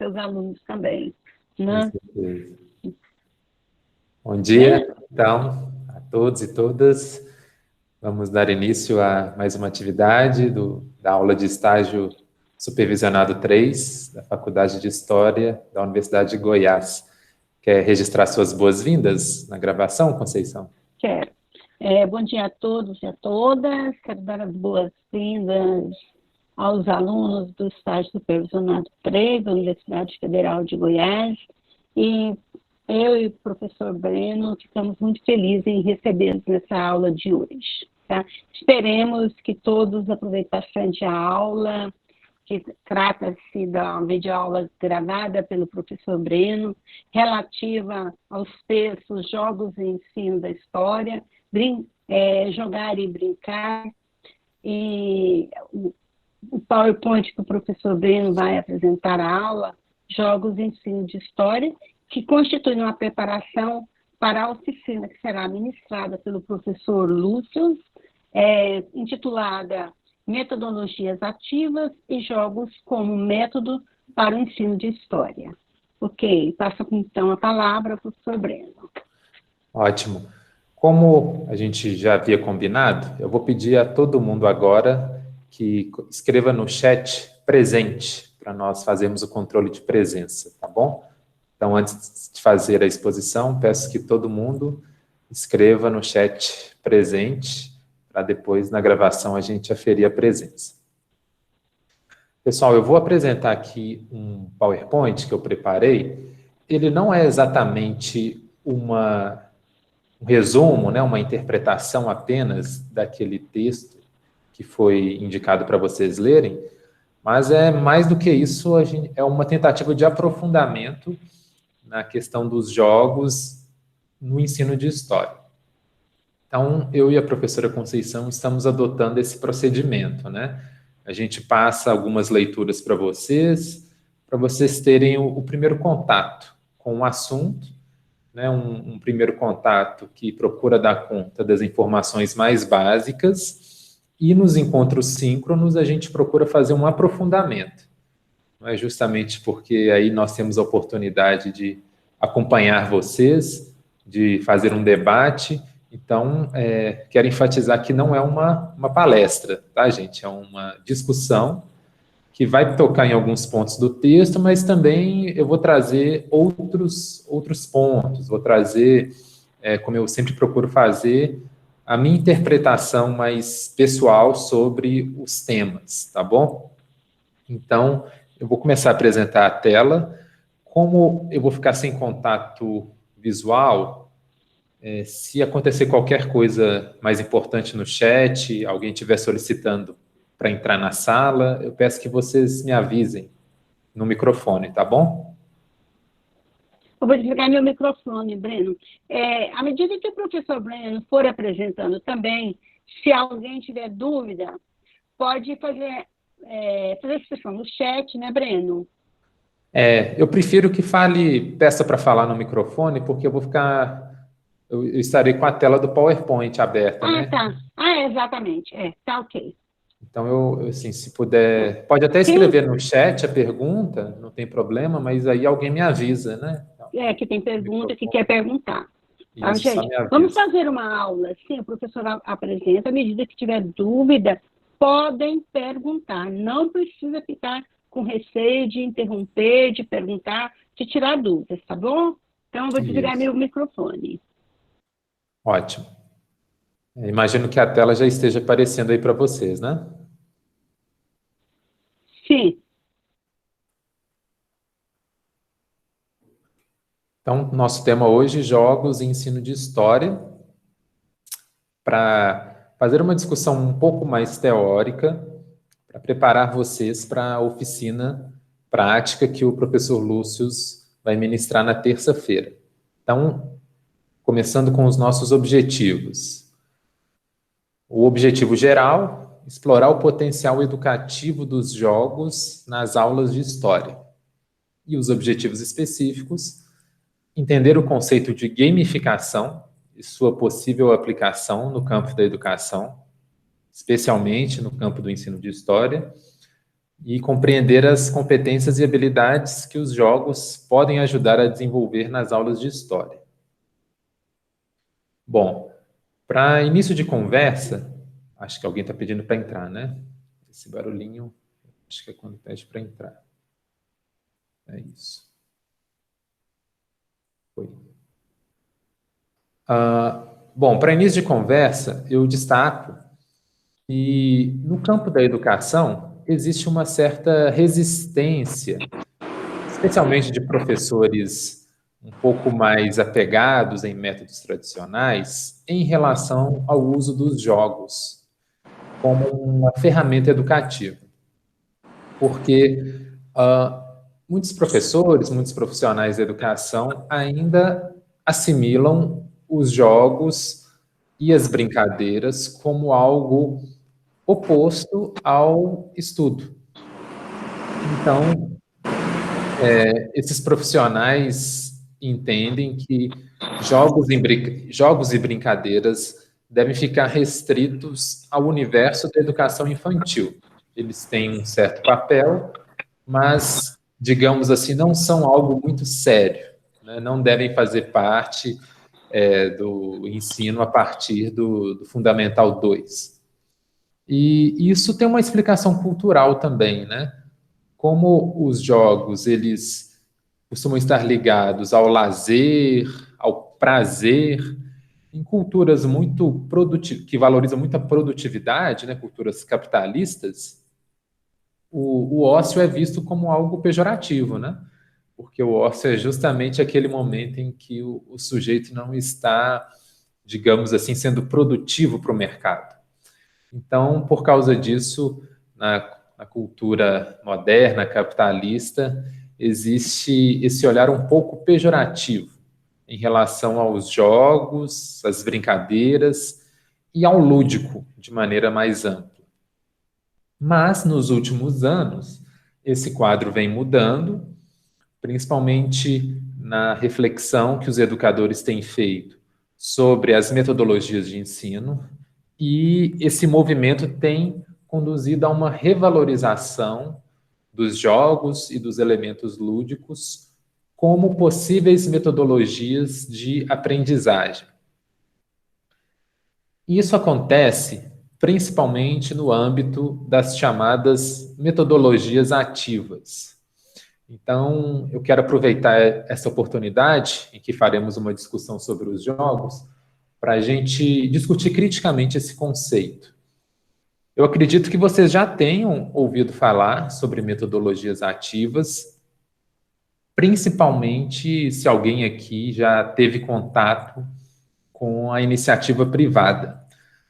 seus alunos também, Com né? certeza. Bom dia, então, a todos e todas. Vamos dar início a mais uma atividade da aula de estágio supervisionado 3 da Faculdade de História da Universidade de Goiás. Quer registrar suas boas-vindas na gravação, Conceição? Quero. Bom dia a todos e a todas. Quero dar as boas-vindas aos alunos do estágio supervisionado 3 da Universidade Federal de Goiás. E eu e o professor Breno ficamos muito felizes em recebê-los nessa aula de hoje. Tá? Esperemos que todos aproveitem bastante a aula, que trata-se da videoaula gravada pelo professor Breno, relativa aos textos, jogos e ensino da história, jogar e brincar, e o PowerPoint que o professor Breno vai apresentar a aula, jogos e ensino de história, que constitui uma preparação para a oficina que será ministrada pelo professor Lúcio, intitulada Metodologias Ativas e Jogos como Método para o Ensino de História. Ok, passo então a palavra para o professor Breno. Ótimo. Como a gente já havia combinado, eu vou pedir a todo mundo agora que escreva no chat presente, para nós fazermos o controle de presença, tá bom? Então, antes de fazer a exposição, peço que todo mundo escreva no chat presente, para depois, na gravação, a gente aferir a presença. Pessoal, eu vou apresentar aqui um PowerPoint que eu preparei. Ele não é exatamente um resumo, né, uma interpretação apenas daquele texto que foi indicado para vocês lerem, mas é mais do que isso, é uma tentativa de aprofundamento na questão dos jogos no ensino de história. Então, eu e a professora Conceição estamos adotando esse procedimento, né? A gente passa algumas leituras para vocês terem o primeiro contato com o assunto, né? Um primeiro contato que procura dar conta das informações mais básicas, e nos encontros síncronos a gente procura fazer um aprofundamento. Não é justamente porque aí nós temos a oportunidade de acompanhar vocês, de fazer um debate. Então, quero enfatizar que não é uma palestra, tá, gente? É uma discussão que vai tocar em alguns pontos do texto, mas também eu vou trazer outros pontos, vou trazer, como eu sempre procuro fazer, a minha interpretação mais pessoal sobre os temas, tá bom? Então, eu vou começar a apresentar a tela. Como eu vou ficar sem contato visual, se acontecer qualquer coisa mais importante no chat, alguém estiver solicitando para entrar na sala, eu peço que vocês me avisem no microfone, tá bom? Eu vou desligar meu microfone, Breno. À medida que o professor Breno for apresentando também, se alguém tiver dúvida, pode fazer expressão no chat, né, Breno? Eu prefiro que peça para falar no microfone, porque eu estarei com a tela do PowerPoint aberta, né? Tá. Exatamente. Tá ok. Então, assim, se puder... Pode até escrever no chat a pergunta, não tem problema, mas aí alguém me avisa, né? Que tem pergunta, que quer perguntar. Tá, Isso, só gente? me avisa. Vamos fazer uma aula, sim, o professor apresenta, à medida que tiver dúvida, podem perguntar. Não precisa ficar com receio de interromper, de perguntar, de tirar dúvidas, tá bom? Então, eu vou desligar meu microfone. Ótimo. Imagino que a tela já esteja aparecendo aí para vocês, né? Sim. Então, nosso tema hoje, jogos e ensino de história. Para fazer uma discussão um pouco mais teórica, para preparar vocês para a oficina prática que o professor Lúcio vai ministrar na terça-feira. Então, começando com os nossos objetivos. O objetivo geral, explorar o potencial educativo dos jogos nas aulas de história. E os objetivos específicos, entender o conceito de gamificação e sua possível aplicação no campo da educação, especialmente no campo do ensino de história, e compreender as competências e habilidades que os jogos podem ajudar a desenvolver nas aulas de história. Bom, para início de conversa, acho que alguém está pedindo para entrar, né? Esse barulhinho, acho que é quando pede para entrar. É isso. Foi. Bom, para início de conversa, eu destaco que no campo da educação existe uma certa resistência, especialmente de professores um pouco mais apegados em métodos tradicionais, em relação ao uso dos jogos como uma ferramenta educativa. Porque muitos professores, muitos profissionais da educação ainda assimilam os jogos e as brincadeiras como algo oposto ao estudo. Então, esses profissionais entendem que jogos e brincadeiras devem ficar restritos ao universo da educação infantil. Eles têm um certo papel, mas, digamos assim, não são algo muito sério, né? Não devem fazer parte do ensino a partir do Fundamental 2. E isso tem uma explicação cultural também, né? Como os jogos, eles costumam estar ligados ao lazer, ao prazer, em culturas muito que valorizam muito a produtividade, né? Culturas capitalistas, o ócio é visto como algo pejorativo, né? Porque o ócio é justamente aquele momento em que o sujeito não está, digamos assim, sendo produtivo para o mercado. Então, por causa disso, na cultura moderna, capitalista, existe esse olhar um pouco pejorativo em relação aos jogos, às brincadeiras e ao lúdico, de maneira mais ampla. Mas, nos últimos anos, esse quadro vem mudando, principalmente na reflexão que os educadores têm feito sobre as metodologias de ensino, e esse movimento tem conduzido a uma revalorização dos jogos e dos elementos lúdicos como possíveis metodologias de aprendizagem. Isso acontece principalmente no âmbito das chamadas metodologias ativas. Então, eu quero aproveitar essa oportunidade, em que faremos uma discussão sobre os jogos, para a gente discutir criticamente esse conceito. Eu acredito que vocês já tenham ouvido falar sobre metodologias ativas, principalmente se alguém aqui já teve contato com a iniciativa privada,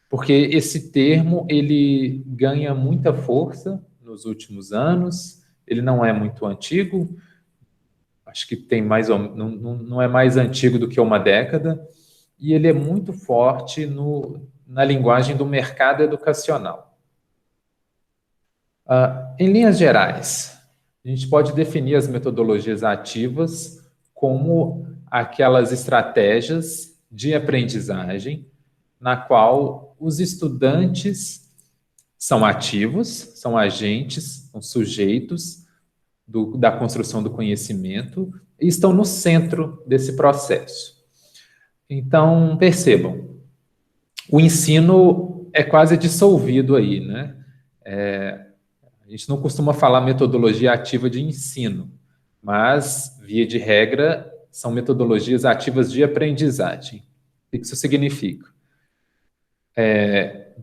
porque esse termo ele ganha muita força nos últimos anos, ele não é muito antigo, acho que tem não é mais antigo do que uma década, e ele é muito forte na linguagem do mercado educacional. Em linhas gerais, a gente pode definir as metodologias ativas como aquelas estratégias de aprendizagem na qual os estudantes são ativos, são agentes, são sujeitos da construção do conhecimento e estão no centro desse processo. Então, percebam, o ensino é quase dissolvido aí, né? A gente não costuma falar metodologia ativa de ensino, mas, via de regra, são metodologias ativas de aprendizagem. O que isso significa?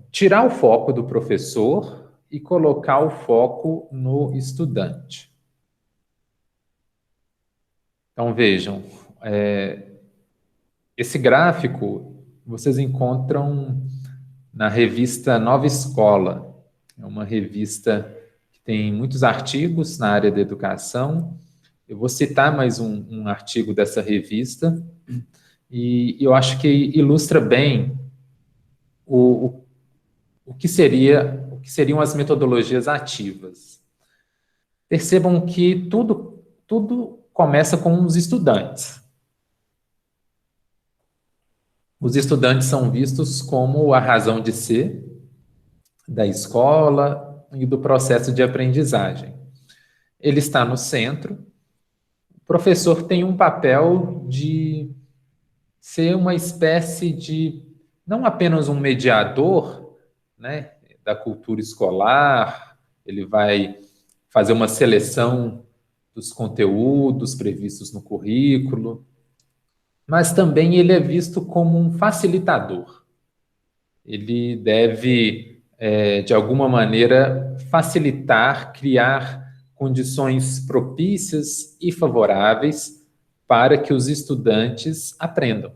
Tirar o foco do professor e colocar o foco no estudante. Então, vejam, esse gráfico vocês encontram na revista Nova Escola. É uma revista que tem muitos artigos na área da educação. Eu vou citar mais um artigo dessa revista, e eu acho que ilustra bem o que seriam as metodologias ativas. Percebam que tudo começa com os estudantes. Os estudantes são vistos como a razão de ser da escola, e do processo de aprendizagem. Ele está no centro. O professor tem um papel de ser uma espécie de, não apenas um mediador, né, da cultura escolar, ele vai fazer uma seleção dos conteúdos previstos no currículo, mas também ele é visto como um facilitador. Ele deve, de alguma maneira, facilitar, criar condições propícias e favoráveis para que os estudantes aprendam.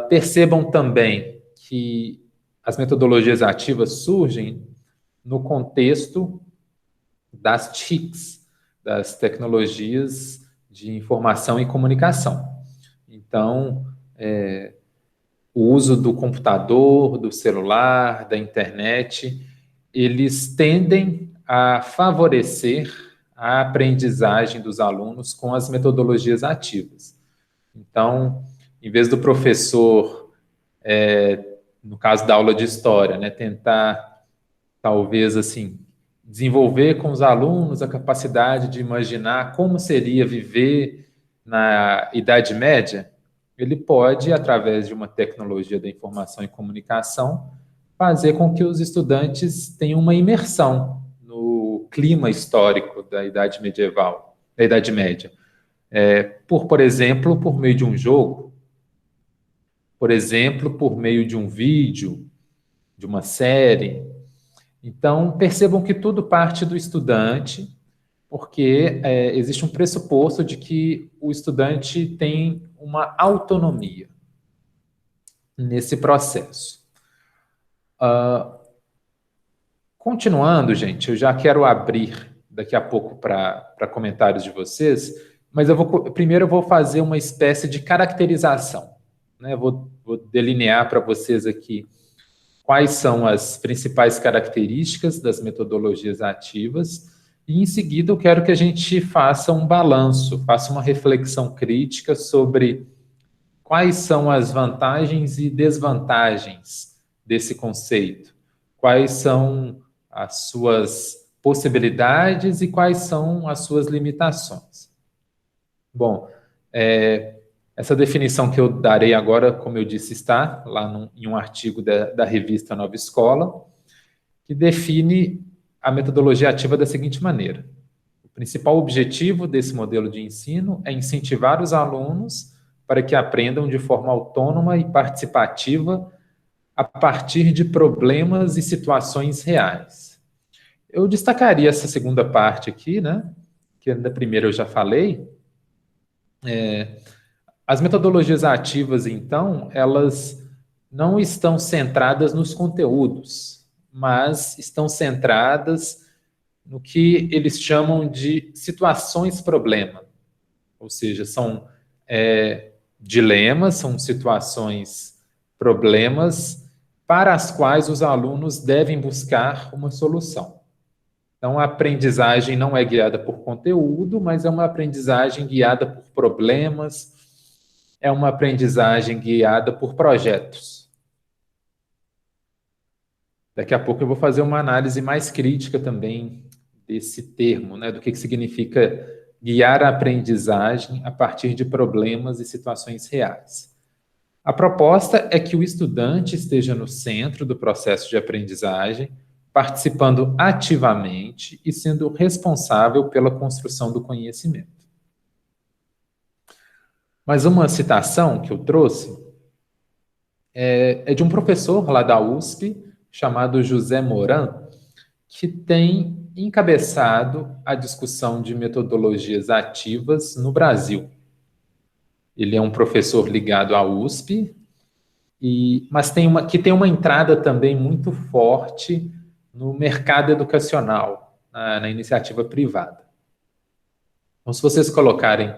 Percebam também que as metodologias ativas surgem no contexto das TICs, das tecnologias de informação e comunicação. Então, o uso do computador, do celular, da internet, eles tendem a favorecer a aprendizagem dos alunos com as metodologias ativas. Então, em vez do professor, no caso da aula de história, né, tentar, talvez, assim, desenvolver com os alunos a capacidade de imaginar como seria viver na Idade Média, ele pode, através de uma tecnologia da informação e comunicação, fazer com que os estudantes tenham uma imersão no clima histórico da Idade Medieval, da Idade Média. Por exemplo, por meio de um jogo, por exemplo, por meio de um vídeo, de uma série. Então, percebam que tudo parte do estudante, porque existe um pressuposto de que o estudante tem uma autonomia nesse processo. Continuando, gente, eu já quero abrir daqui a pouco para comentários de vocês, mas primeiro eu vou fazer uma espécie de caracterização, né? Vou delinear para vocês aqui quais são as principais características das metodologias ativas e, em seguida, eu quero que a gente faça um balanço, faça uma reflexão crítica sobre quais são as vantagens e desvantagens desse conceito, quais são as suas possibilidades e quais são as suas limitações. Bom, essa definição que eu darei agora, como eu disse, está lá em um artigo da revista Nova Escola, que define a metodologia ativa da seguinte maneira: o principal objetivo desse modelo de ensino é incentivar os alunos para que aprendam de forma autônoma e participativa a partir de problemas e situações reais. Eu destacaria essa segunda parte aqui, né, que da primeira eu já falei. As metodologias ativas, então, elas não estão centradas nos conteúdos, mas estão centradas no que eles chamam de situações-problema. Ou seja, são dilemas, são situações, problemas, para as quais os alunos devem buscar uma solução. Então, a aprendizagem não é guiada por conteúdo, mas é uma aprendizagem guiada por problemas, é uma aprendizagem guiada por projetos. Daqui a pouco eu vou fazer uma análise mais crítica também desse termo, né, do que significa guiar a aprendizagem a partir de problemas e situações reais. A proposta é que o estudante esteja no centro do processo de aprendizagem, participando ativamente e sendo responsável pela construção do conhecimento. Mas uma citação que eu trouxe é de um professor lá da USP, chamado José Moran, que tem encabeçado a discussão de metodologias ativas no Brasil. Ele é um professor ligado à USP, mas que tem uma entrada também muito forte no mercado educacional, na iniciativa privada. Então, se vocês colocarem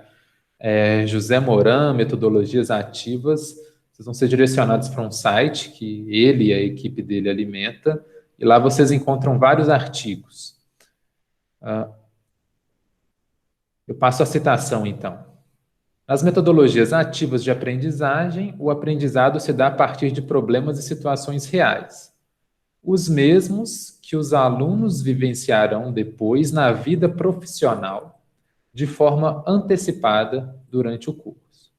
José Moran, metodologias ativas, vocês vão ser direcionados para um site que ele e a equipe dele alimenta, e lá vocês encontram vários artigos. Eu passo a citação, então. Nas metodologias ativas de aprendizagem, o aprendizado se dá a partir de problemas e situações reais. os mesmos que os alunos vivenciarão depois na vida profissional, de forma antecipada durante o curso.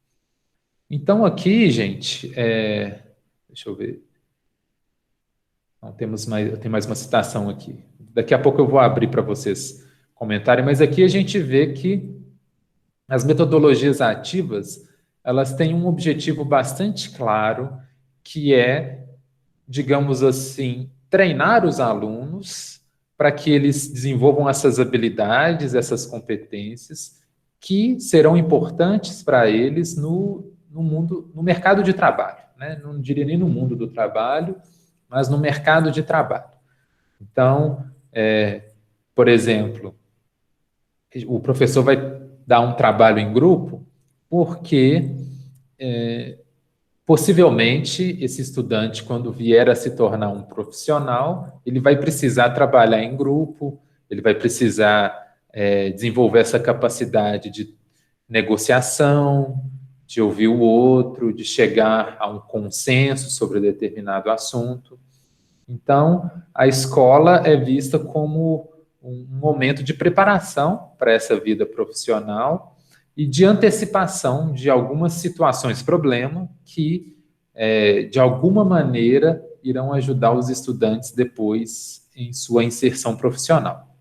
Então, aqui, gente, deixa eu ver. Não, eu tenho mais uma citação aqui. Daqui a pouco eu vou abrir para vocês comentarem, mas aqui a gente vê que as metodologias ativas, elas têm um objetivo bastante claro, que é, digamos assim, treinar os alunos para que eles desenvolvam essas habilidades, essas competências, que serão importantes para eles no mundo, no mercado de trabalho, né? Não diria nem no mundo do trabalho, mas no mercado de trabalho. Então, por exemplo, o professor vai dar um trabalho em grupo porque possivelmente esse estudante, quando vier a se tornar um profissional, ele vai precisar trabalhar em grupo, ele vai precisar desenvolver essa capacidade de negociação, de ouvir o outro, de chegar a um consenso sobre determinado assunto. Então, a escola é vista como um momento de preparação para essa vida profissional e de antecipação de algumas situações problema que, de alguma maneira, irão ajudar os estudantes depois em sua inserção profissional.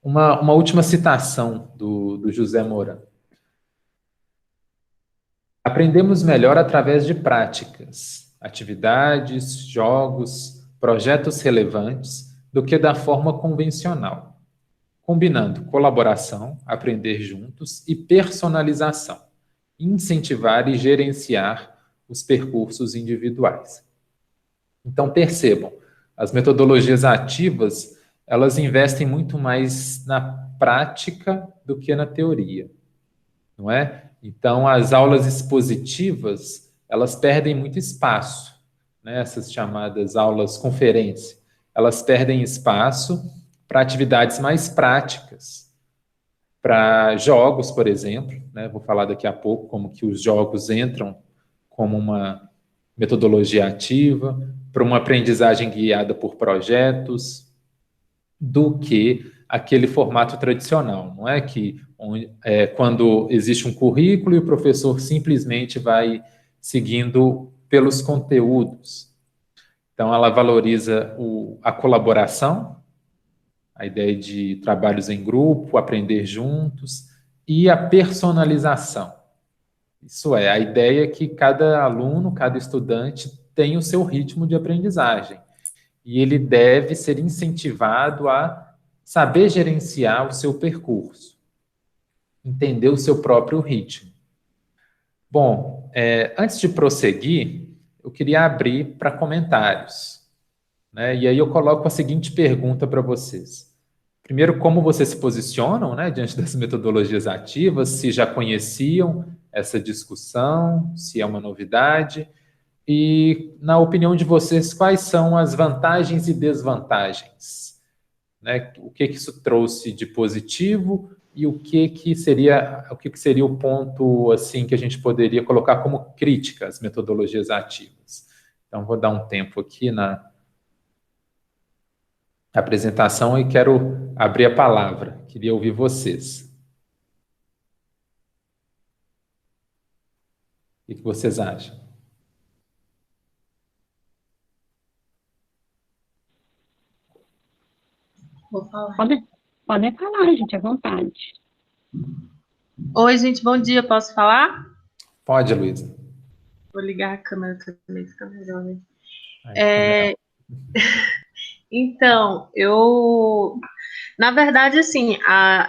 Uma última citação do José Moura. Aprendemos melhor através de práticas, atividades, jogos, projetos relevantes, do que da forma convencional, combinando colaboração, aprender juntos e personalização, incentivar e gerenciar os percursos individuais. Então, percebam, as metodologias ativas, elas investem muito mais na prática do que na teoria, não é? Então, as aulas expositivas, elas perdem muito espaço, né? Essas chamadas aulas conferência, elas perdem espaço para atividades mais práticas, para jogos, por exemplo, né? Vou falar daqui a pouco como que os jogos entram como uma metodologia ativa, para uma aprendizagem guiada por projetos, do que aquele formato tradicional, não é que quando existe um currículo e o professor simplesmente vai seguindo pelos conteúdos. Então, ela valoriza a colaboração, a ideia de trabalhos em grupo, aprender juntos, e a personalização. Isso é, a ideia é que cada aluno, cada estudante tem o seu ritmo de aprendizagem. E ele deve ser incentivado a saber gerenciar o seu percurso, entender o seu próprio ritmo. Bom, antes de prosseguir, eu queria abrir para comentários, né? E aí eu coloco a seguinte pergunta para vocês. Primeiro, como vocês se posicionam, né, diante das metodologias ativas, se já conheciam essa discussão, se é uma novidade, e, na opinião de vocês, quais são as vantagens e desvantagens, né? O que isso trouxe de positivo e o que seria o ponto assim que a gente poderia colocar como crítica às metodologias ativas. Então, vou dar um tempo aqui na apresentação e quero abrir a palavra. Queria ouvir vocês. O que vocês acham? Vou falar. Podem falar, gente, à vontade. Oi, gente, bom dia. Posso falar? Pode, Luísa. Vou ligar a câmera também, fica melhor, né? Então, na verdade, assim,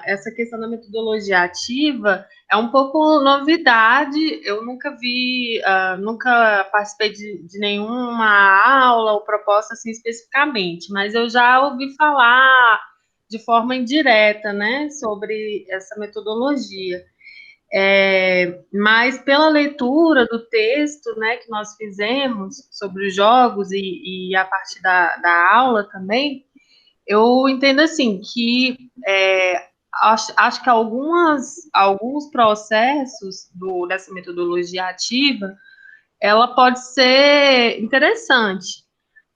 essa questão da metodologia ativa é um pouco novidade. Eu nunca vi, nunca participei de nenhuma aula ou proposta assim especificamente, mas eu já ouvi falar de forma indireta, né, sobre essa metodologia. Mas pela leitura do texto, né, que nós fizemos sobre os jogos e a partir da aula também, eu entendo assim que acho que alguns processos dessa metodologia ativa, ela pode ser interessante,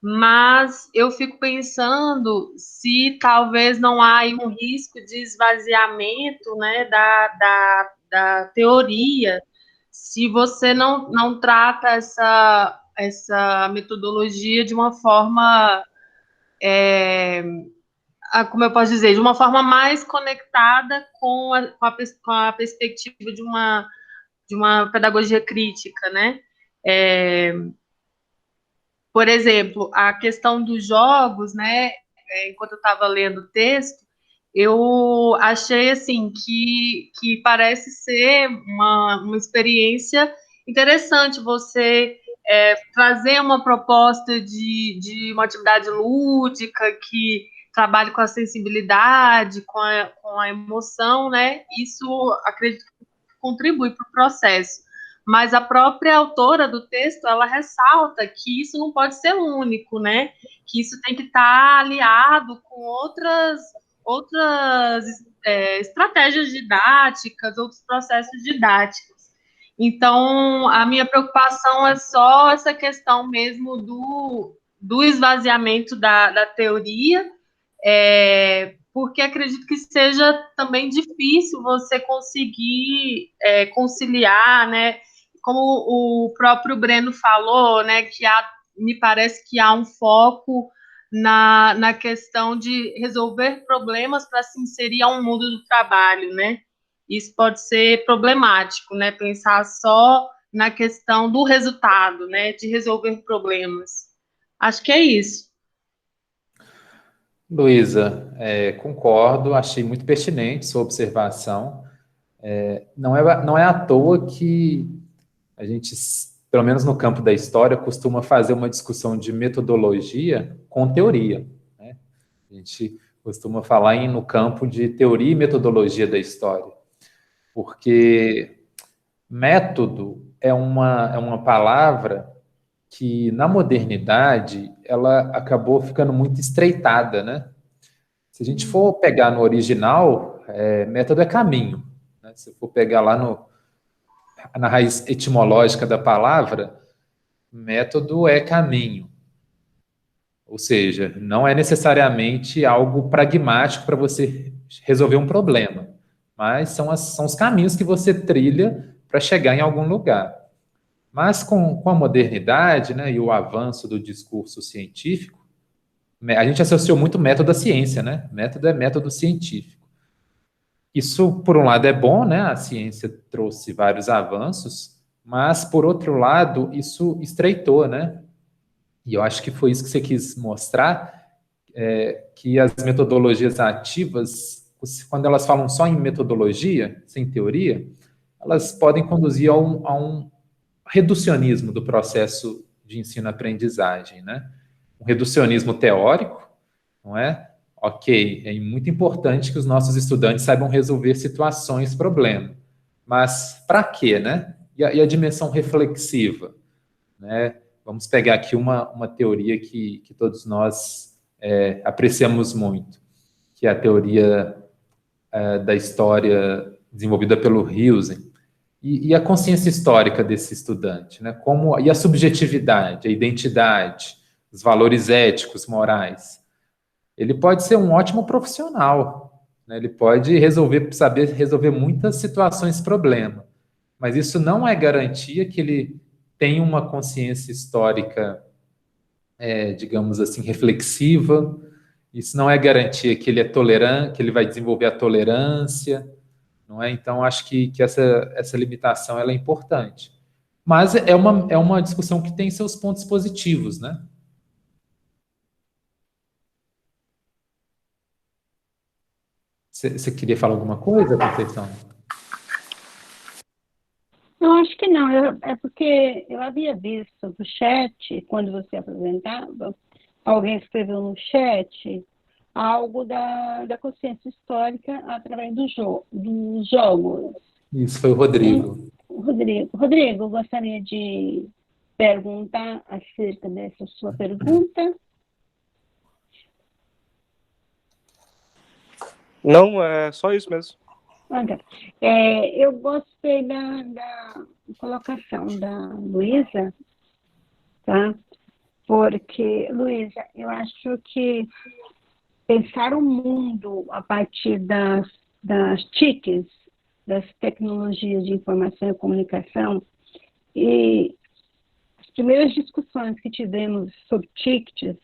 mas eu fico pensando se talvez não há aí um risco de esvaziamento, né, da teoria, se você não trata essa metodologia de uma forma, como eu posso dizer, de uma forma mais conectada com a perspectiva de uma pedagogia crítica, né? É, por exemplo, a questão dos jogos, né? Enquanto eu estava lendo o texto, eu achei assim que parece ser uma experiência interessante você trazer uma proposta de uma atividade lúdica que trabalhe com a sensibilidade, com a emoção, né? Isso acredito que contribui para o processo. Mas a própria autora do texto, ela ressalta que isso não pode ser único, né? Que isso tem que estar aliado com outras estratégias didáticas, outros processos didáticos. Então, a minha preocupação é só essa questão mesmo do esvaziamento da teoria, porque acredito que seja também difícil você conseguir conciliar, né? Como o próprio Breno falou, né? Me parece que há um foco na questão de resolver problemas para se inserir ao mundo do trabalho, né? Isso pode ser problemático, né? Pensar só na questão do resultado, né? De resolver problemas. Acho que é isso. Luísa, concordo, achei muito pertinente sua observação. Não é à toa que a gente, pelo menos no campo da história, costuma fazer uma discussão de metodologia com teoria, né? A gente costuma falar no campo de teoria e metodologia da história, porque método é uma palavra que, na modernidade, ela acabou ficando muito estreitada, né? Se a gente for pegar no original, método é caminho, né? Se for pegar lá na raiz etimológica da palavra, método é caminho. Ou seja, não é necessariamente algo pragmático para você resolver um problema, mas são os caminhos que você trilha para chegar em algum lugar. Mas com a modernidade, né, e o avanço do discurso científico, a gente associou muito método à ciência, né? Método é método científico. Isso, por um lado, é bom, né? A ciência trouxe vários avanços, mas, por outro lado, isso estreitou, né? E eu acho que foi isso que você quis mostrar, que as metodologias ativas, quando elas falam só em metodologia, sem teoria, elas podem conduzir a um reducionismo do processo de ensino-aprendizagem, né? Um reducionismo teórico, não é? Ok, é muito importante que os nossos estudantes saibam resolver situações, problema. Mas para quê, né? E a dimensão reflexiva, né? Vamos pegar aqui uma teoria que todos nós apreciamos muito, que é a teoria da história desenvolvida pelo Huizing. E a consciência histórica desse estudante, né? E a subjetividade, a identidade, os valores éticos, morais. Ele pode ser um ótimo profissional, né? Ele pode saber resolver muitas situações problema, mas isso não é garantia que ele tenha uma consciência histórica, digamos assim, reflexiva. Isso não é garantia que ele é tolerante, que ele vai desenvolver a tolerância, não é? Então, acho que essa limitação ela é importante. Mas é uma discussão que tem seus pontos positivos, né? Você queria falar alguma coisa, Conceição? Eu acho que não, é porque eu havia visto no chat, quando você apresentava, alguém escreveu no chat algo da consciência histórica através dos jogos. Isso, foi o Rodrigo. Rodrigo, gostaria de perguntar acerca dessa sua pergunta. Não, é só isso mesmo. Eu gostei da colocação da Luísa, tá? Porque, Luísa, eu acho que pensar o mundo a partir das TICs, das tecnologias de informação e comunicação, e as primeiras discussões que tivemos sobre TICs, que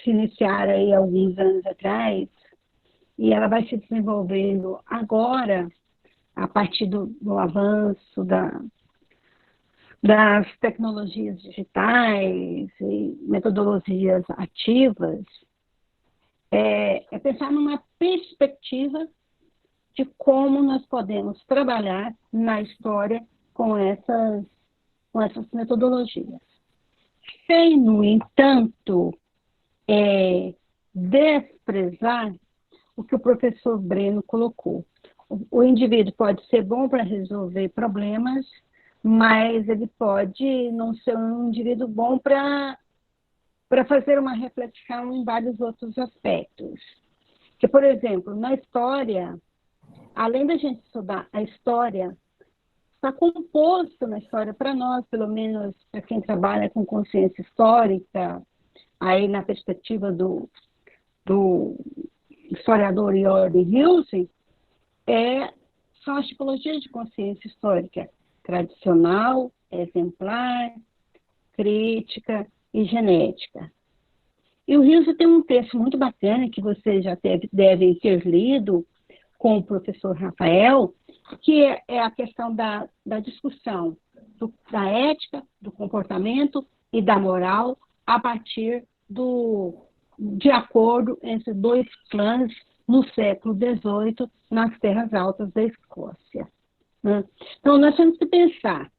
se iniciaram aí alguns anos atrás, e ela vai se desenvolvendo agora, a partir do avanço das tecnologias digitais e metodologias ativas, é pensar numa perspectiva de como nós podemos trabalhar na história com essas metodologias. Sem, no entanto, desprezar o que o professor Breno colocou. O indivíduo pode ser bom para resolver problemas, mas ele pode não ser um indivíduo bom para fazer uma reflexão em vários outros aspectos. Que, por exemplo, na história, além da gente estudar a história, está composto na história para nós, pelo menos para quem trabalha com consciência histórica, aí na perspectiva do historiador Jordi Hilse, são as tipologias de consciência histórica: tradicional, exemplar, crítica e genética. E o Hilse tem um texto muito bacana que vocês já devem ter lido com o professor Rafael, que é a questão da discussão da ética, do comportamento e da moral a partir de acordo entre dois clãs no século XVIII, nas terras altas da Escócia. Né? Então, nós temos que pensar.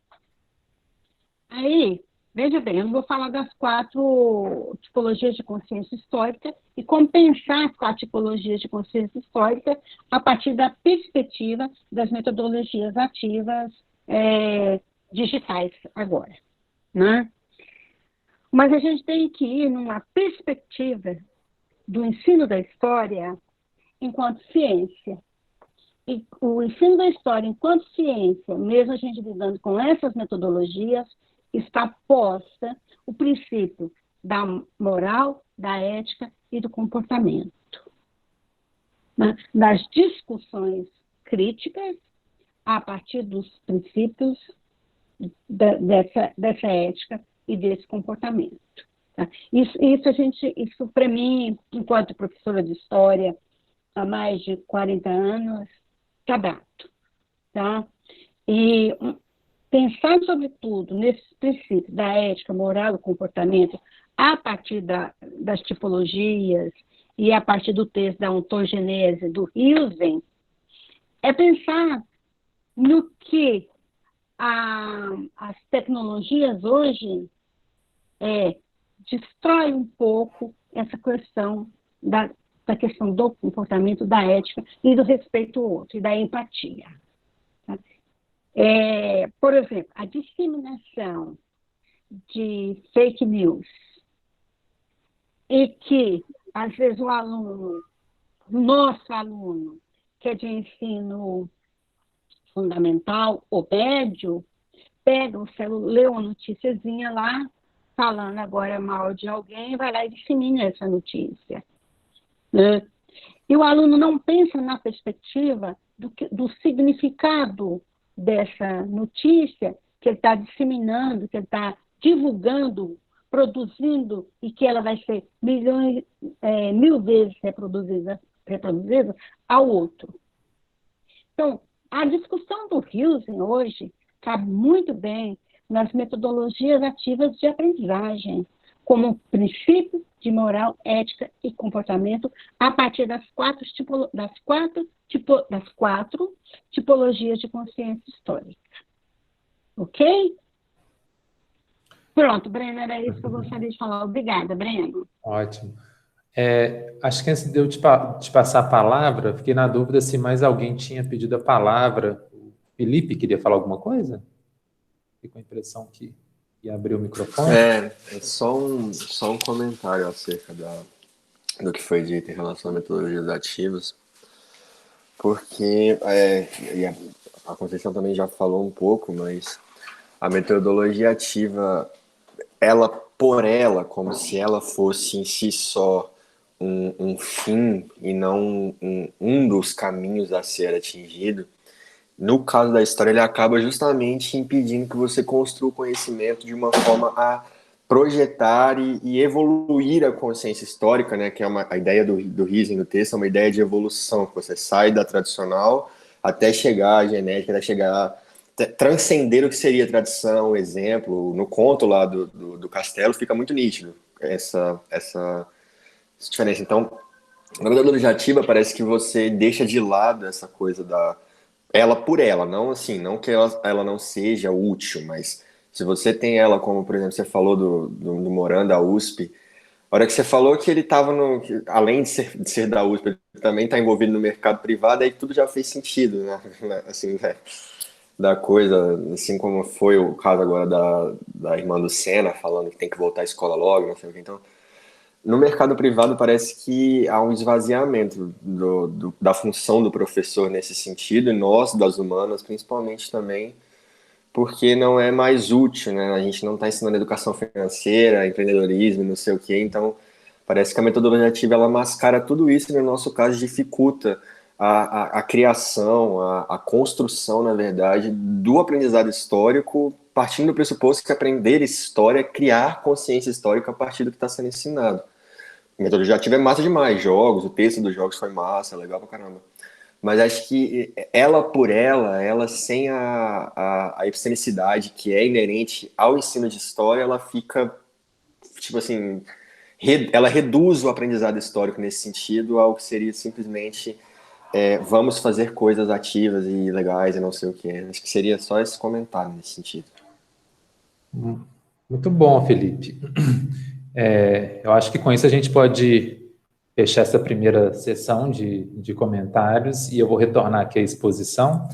Aí, veja bem, eu não vou falar das 4 tipologias de consciência histórica e como pensar as 4 tipologias de consciência histórica a partir da perspectiva das metodologias ativas digitais agora. Né? Mas a gente tem que ir numa perspectiva do ensino da história enquanto ciência. E o ensino da história enquanto ciência, mesmo a gente lidando com essas metodologias, está posta o princípio da moral, da ética e do comportamento. Né? Das discussões críticas a partir dos princípios dessa ética e desse comportamento. Tá? Isso para mim, enquanto professora de história há mais de 40 anos, está dado. Tá? E pensar, sobretudo, nesses princípios da ética, moral e comportamento, a partir das tipologias e a partir do texto da ontogenese do Hilsen, é pensar no que as tecnologias hoje destrói um pouco essa questão da questão do comportamento, da ética e do respeito ao outro, e da empatia. Tá? Por exemplo, a disseminação de fake news, e que, às vezes, o nosso aluno, que é de ensino fundamental ou médio, pega o celular, lê uma noticiazinha lá, falando agora mal de alguém, vai lá e dissemina essa notícia. Né? E o aluno não pensa na perspectiva do significado dessa notícia que ele está disseminando, que ele está divulgando, produzindo, e que ela vai ser mil vezes reproduzida ao outro. Então, a discussão do Hilsen hoje cabe muito bem nas metodologias ativas de aprendizagem, como princípio de moral, ética e comportamento, a partir das quatro tipologias de consciência histórica. Ok? Pronto, Breno, era isso que eu gostaria de falar. Obrigada, Breno. Ótimo. Acho que antes de eu te passar a palavra, fiquei na dúvida se mais alguém tinha pedido a palavra. O Felipe queria falar alguma coisa? Fiquei com a impressão que ia abrir o microfone. É só um comentário acerca do que foi dito em relação a metodologias ativas, porque a Conceição também já falou um pouco, mas a metodologia ativa ela por ela, como se ela fosse em si só um fim e não um dos caminhos a ser atingido, no caso da história, ele acaba justamente impedindo que você construa o conhecimento de uma forma a projetar e evoluir a consciência histórica, né, que é a ideia do Riesling no texto, é uma ideia de evolução, que você sai da tradicional até chegar à genética, até chegar transcender o que seria tradição, exemplo. No conto lá do Castelo fica muito nítido essa diferença. Então, na metodologia ativa parece que você deixa de lado essa coisa da ela por ela, não assim, não que ela não seja útil, mas se você tem ela como, por exemplo, você falou do Moran da USP, a hora que você falou que ele estava além de ser da USP, ele também está envolvido no mercado privado, aí tudo já fez sentido, né? Assim, né? Da coisa, assim como foi o caso agora da irmã do Senna, falando que tem que voltar à escola logo, não sei o que. Então, no mercado privado parece que há um esvaziamento da função do professor nesse sentido, e nós, das humanas, principalmente também, porque não é mais útil, né? A gente não está ensinando educação financeira, empreendedorismo, não sei o que, então parece que a metodologia ativa ela mascara tudo isso e, no nosso caso, dificulta a criação, a construção, na verdade, do aprendizado histórico, partindo do pressuposto que aprender história é criar consciência histórica a partir do que está sendo ensinado. A metodologia ativa é massa demais, jogos, o texto dos jogos foi massa, legal pra caramba. Mas acho que ela por ela sem a epistemicidade que é inerente ao ensino de história, ela fica, tipo assim, ela reduz o aprendizado histórico nesse sentido ao que seria simplesmente vamos fazer coisas ativas e legais e não sei o que. Acho que seria só esse comentário nesse sentido. Muito bom, Felipe. Eu acho que com isso a gente pode fechar essa primeira sessão de comentários e eu vou retornar aqui à exposição.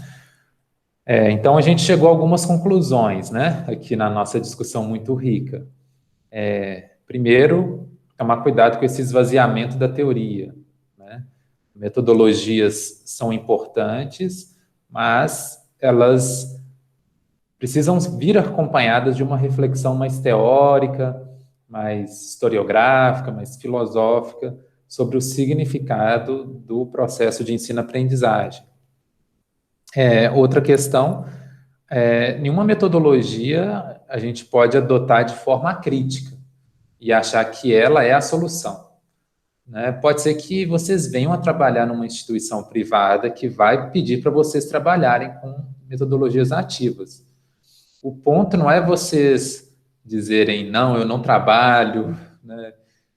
Então, a gente chegou a algumas conclusões, né, aqui na nossa discussão muito rica. Primeiro, tomar cuidado com esse esvaziamento da teoria, né? Metodologias são importantes, mas elas precisam vir acompanhadas de uma reflexão mais teórica, mais historiográfica, mais filosófica, sobre o significado do processo de ensino-aprendizagem. Outra questão, nenhuma metodologia a gente pode adotar de forma crítica e achar que ela é a solução, né? Pode ser que vocês venham a trabalhar numa instituição privada que vai pedir para vocês trabalharem com metodologias ativas. O ponto não é vocês dizerem, não, eu não trabalho, né?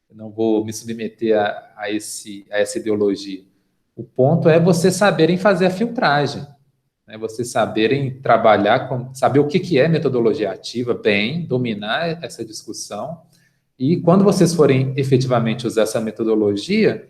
Eu não vou me submeter a essa ideologia. O ponto é vocês saberem fazer a filtragem, né? Vocês saberem trabalhar, saber o que é metodologia ativa, bem, dominar essa discussão, e quando vocês forem efetivamente usar essa metodologia,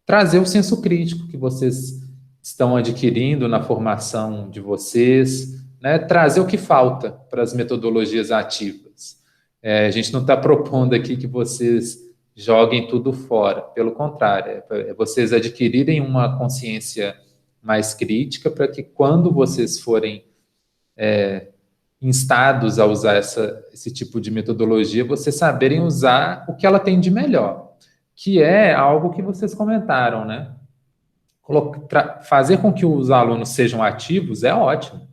trazer o senso crítico que vocês estão adquirindo na formação de vocês, né? Trazer o que falta para as metodologias ativas. A gente não está propondo aqui que vocês joguem tudo fora, pelo contrário, é vocês adquirirem uma consciência mais crítica para que quando vocês forem instados a usar esse tipo de metodologia, vocês saberem usar o que ela tem de melhor, que é algo que vocês comentaram, né? Fazer com que os alunos sejam ativos é ótimo,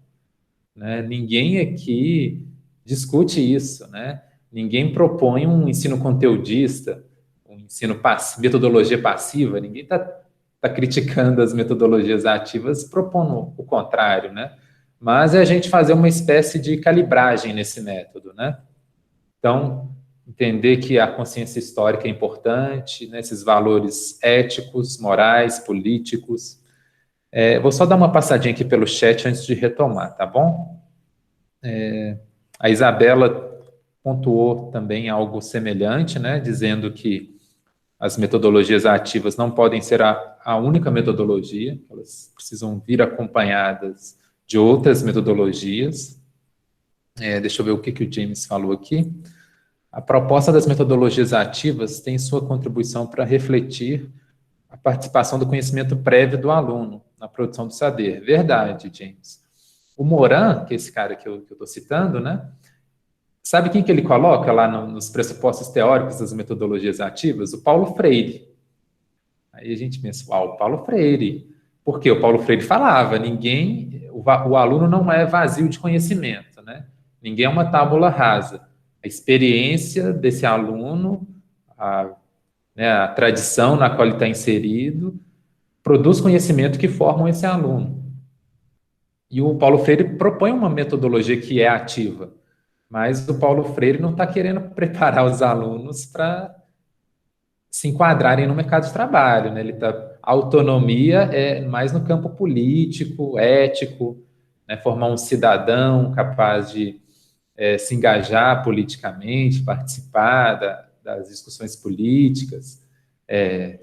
né? Ninguém aqui discute isso, né? Ninguém propõe um ensino conteudista, um ensino metodologia passiva, ninguém está criticando as metodologias ativas, propondo o contrário, né? Mas é a gente fazer uma espécie de calibragem nesse método, né? Então, entender que a consciência histórica é importante, né? Esses valores éticos, morais, políticos. Vou só dar uma passadinha aqui pelo chat antes de retomar, tá bom? A Isabela pontuou também algo semelhante, né? Dizendo que as metodologias ativas não podem ser a única metodologia, elas precisam vir acompanhadas de outras metodologias. Deixa eu ver o que o James falou aqui. A proposta das metodologias ativas tem sua contribuição para refletir a participação do conhecimento prévio do aluno na produção do saber. Verdade, James. O Moran, que é esse cara que eu estou citando, né, Sabe quem que ele coloca lá nos pressupostos teóricos das metodologias ativas? O Paulo Freire. Aí a gente pensa, o Paulo Freire. Porque o Paulo Freire falava, o aluno não é vazio de conhecimento, né? Ninguém é uma tábula rasa. A experiência desse aluno, a tradição na qual ele está inserido, produz conhecimento que formam esse aluno. E o Paulo Freire propõe uma metodologia que é ativa, mas o Paulo Freire não está querendo preparar os alunos para se enquadrarem no mercado de trabalho, né? A autonomia é mais no campo político, ético, né? Formar um cidadão capaz de se engajar politicamente, participar das discussões políticas,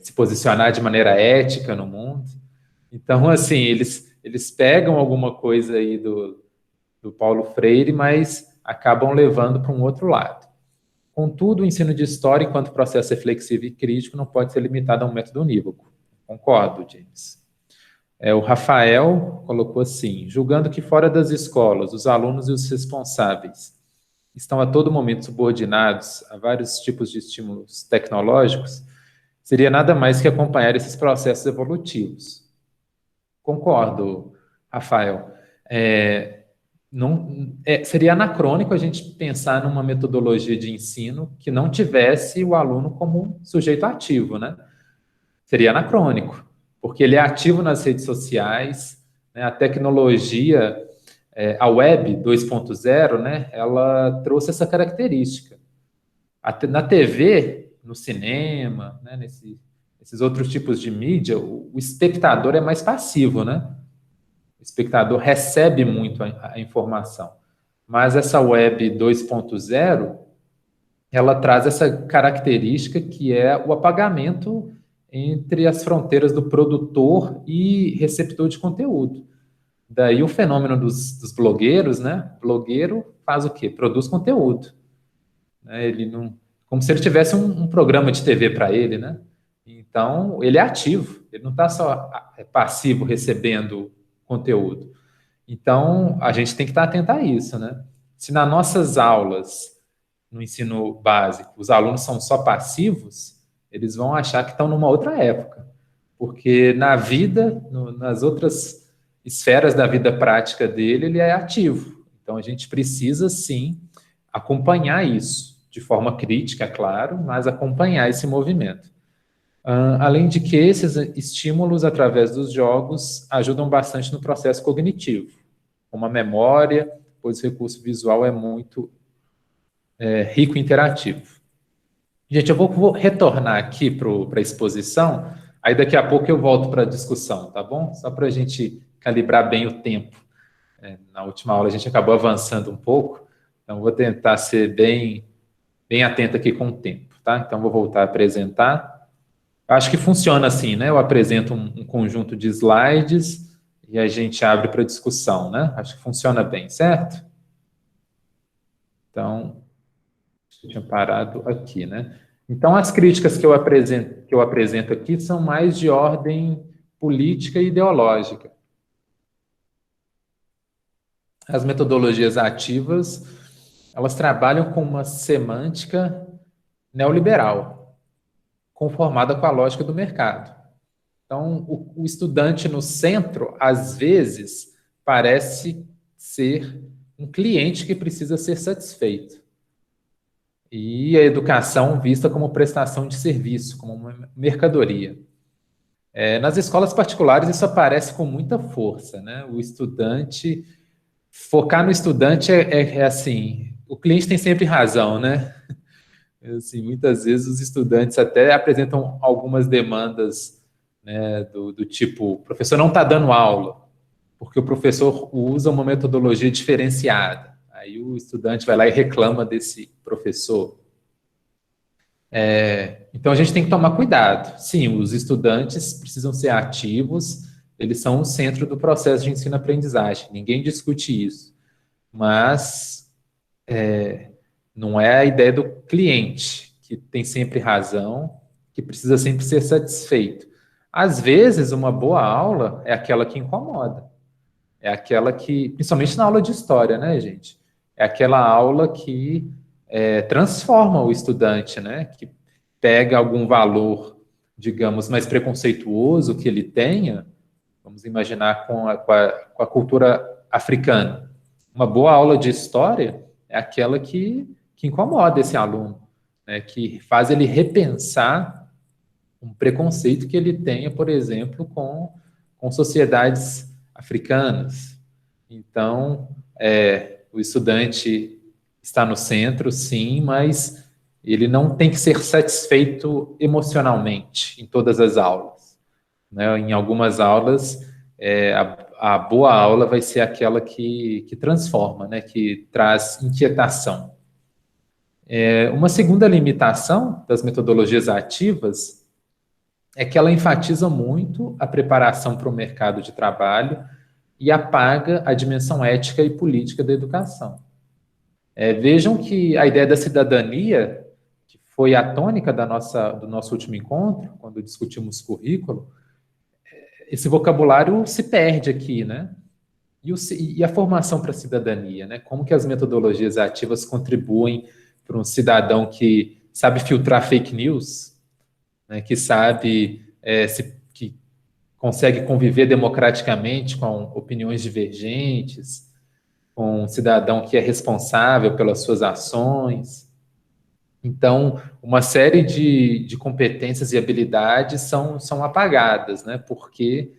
se posicionar de maneira ética no mundo. Então, assim, eles pegam alguma coisa aí do Paulo Freire, mas acabam levando para um outro lado. Contudo, o ensino de história, enquanto processo reflexivo e crítico, não pode ser limitado a um método unívoco. Concordo, James. O Rafael colocou assim, julgando que fora das escolas, os alunos e os responsáveis estão a todo momento subordinados a vários tipos de estímulos tecnológicos, seria nada mais que acompanhar esses processos evolutivos. Concordo, Rafael. Seria anacrônico a gente pensar numa metodologia de ensino que não tivesse o aluno como sujeito ativo, né? Seria anacrônico, porque ele é ativo nas redes sociais, né? A tecnologia, a web 2.0, né? Ela trouxe essa característica. Na TV, no cinema, né? Nesses outros tipos de mídia, o espectador é mais passivo, né? O espectador recebe muito a informação. Mas essa web 2.0, ela traz essa característica que é o apagamento entre as fronteiras do produtor e receptor de conteúdo. Daí o fenômeno dos blogueiros, né? Blogueiro faz o quê? Produz conteúdo. Ele não, como se ele tivesse um programa de TV para ele, né? Então, ele é ativo. Ele não está só passivo recebendo conteúdo. Então, a gente tem que estar atento a isso, né? Se nas nossas aulas, no ensino básico, os alunos são só passivos, eles vão achar que estão numa outra época. Porque na vida, nas outras esferas da vida prática dele, ele é ativo. Então, a gente precisa, sim, acompanhar isso, de forma crítica, é claro, mas acompanhar esse movimento. Além de que esses estímulos, através dos jogos, ajudam bastante no processo cognitivo, como a memória, pois o recurso visual é muito rico e interativo. Gente, eu vou retornar aqui para a exposição, aí daqui a pouco eu volto para a discussão, tá bom? Só para a gente calibrar bem o tempo. Na última aula a gente acabou avançando um pouco, então vou tentar ser bem atento aqui com o tempo, tá? Então vou voltar a apresentar. Acho que funciona assim, né? Eu apresento um conjunto de slides e a gente abre para discussão, né? Acho que funciona bem, certo? Então, eu tinha parado aqui, né? Então, as críticas que eu apresento aqui são mais de ordem política e ideológica. As metodologias ativas, elas trabalham com uma semântica neoliberal, conformada com a lógica do mercado. Então, o estudante no centro, às vezes, parece ser um cliente que precisa ser satisfeito. E a educação vista como prestação de serviço, como uma mercadoria. Nas escolas particulares, isso aparece com muita força, né? O estudante, focar no estudante é assim, o cliente tem sempre razão, né? Assim, muitas vezes os estudantes até apresentam algumas demandas, né, do tipo, o professor não está dando aula, porque o professor usa uma metodologia diferenciada. Aí o estudante vai lá e reclama desse professor. Então a gente tem que tomar cuidado. Sim, os estudantes precisam ser ativos, eles são o centro do processo de ensino-aprendizagem, ninguém discute isso. Mas não é a ideia do cliente, que tem sempre razão, que precisa sempre ser satisfeito. Às vezes, uma boa aula é aquela que incomoda. É aquela que, principalmente na aula de história, né, gente? É aquela aula que transforma o estudante, né? Que pega algum valor, digamos, mais preconceituoso que ele tenha, vamos imaginar com a cultura africana. Uma boa aula de história é aquela que incomoda esse aluno, né? Que faz ele repensar um preconceito que ele tenha, por exemplo, com sociedades africanas. Então, o estudante está no centro, sim, mas ele não tem que ser satisfeito emocionalmente em todas as aulas, né? Em algumas aulas, a boa aula vai ser aquela que transforma, né? Que traz inquietação. Uma segunda limitação das metodologias ativas é que ela enfatiza muito a preparação para o mercado de trabalho e apaga a dimensão ética e política da educação. Vejam que a ideia da cidadania, que foi a tônica do nosso último encontro, quando discutimos currículo, esse vocabulário se perde aqui, né? E a formação para a cidadania, né? Como que as metodologias ativas contribuem para um cidadão que sabe filtrar fake news, né? Que sabe, que consegue conviver democraticamente com opiniões divergentes, com um cidadão que é responsável pelas suas ações. Então, uma série de competências e habilidades são apagadas, né? Porque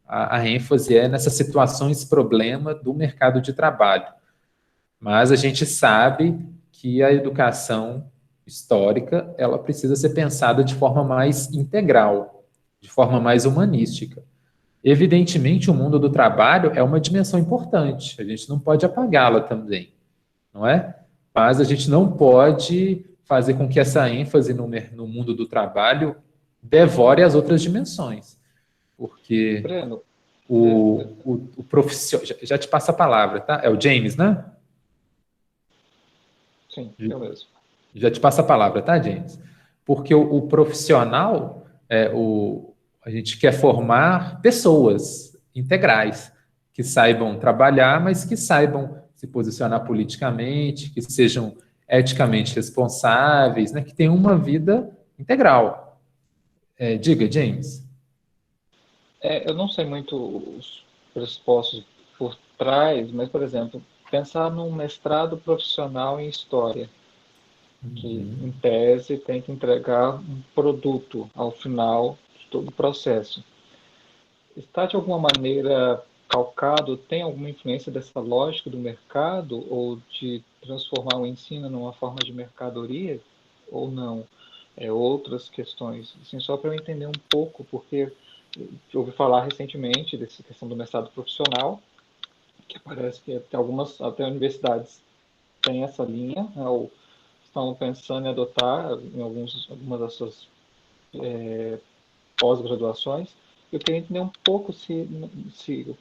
a ênfase é nessas situações problema do mercado de trabalho. Mas a gente sabe que a educação histórica, ela precisa ser pensada de forma mais integral, de forma mais humanística. Evidentemente, o mundo do trabalho é uma dimensão importante, a gente não pode apagá-la também, não é? Mas a gente não pode fazer com que essa ênfase no mundo do trabalho devore as outras dimensões, porque Breno, o profissional... Já te passo a palavra, tá? É o James, né? sim, eu mesmo. Já te passo a palavra, tá, James? Porque o profissional, a gente quer formar pessoas integrais, que saibam trabalhar, mas que saibam se posicionar politicamente, que sejam eticamente responsáveis, né, que tenham uma vida integral. Diga, James. Eu não sei muito os pressupostos por trás, mas, por exemplo, pensar num mestrado profissional em História, que, em tese, tem que entregar um produto ao final de todo o processo. Está, de alguma maneira, calcado, tem alguma influência dessa lógica do mercado ou de transformar o ensino numa forma de mercadoria ou não? Outras questões. Assim, só para eu entender um pouco, porque eu ouvi falar recentemente dessa questão do mestrado profissional, que parece que até universidades têm essa linha, né, ou estão pensando em adotar em algumas das suas pós-graduações. Eu queria entender um pouco se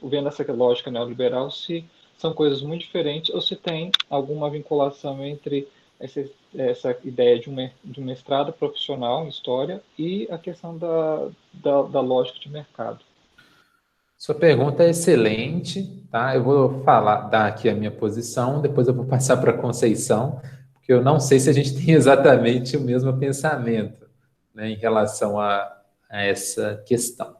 vendo essa lógica neoliberal, se são coisas muito diferentes ou se tem alguma vinculação entre essa ideia de um mestrado profissional em História e a questão da lógica de mercado. Sua pergunta é excelente, tá? Eu vou dar aqui a minha posição, depois eu vou passar para a Conceição, porque eu não sei se a gente tem exatamente o mesmo pensamento, né, em relação a essa questão.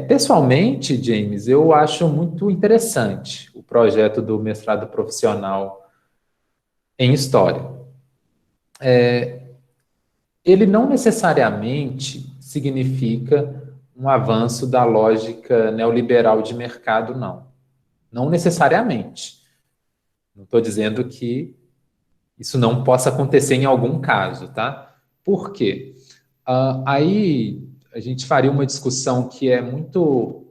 Pessoalmente, James, eu acho muito interessante o projeto do mestrado profissional em História. Ele não necessariamente significa um avanço da lógica neoliberal de mercado, não. Não necessariamente. Não estou dizendo que isso não possa acontecer em algum caso, tá? Por quê? Aí a gente faria uma discussão que é muito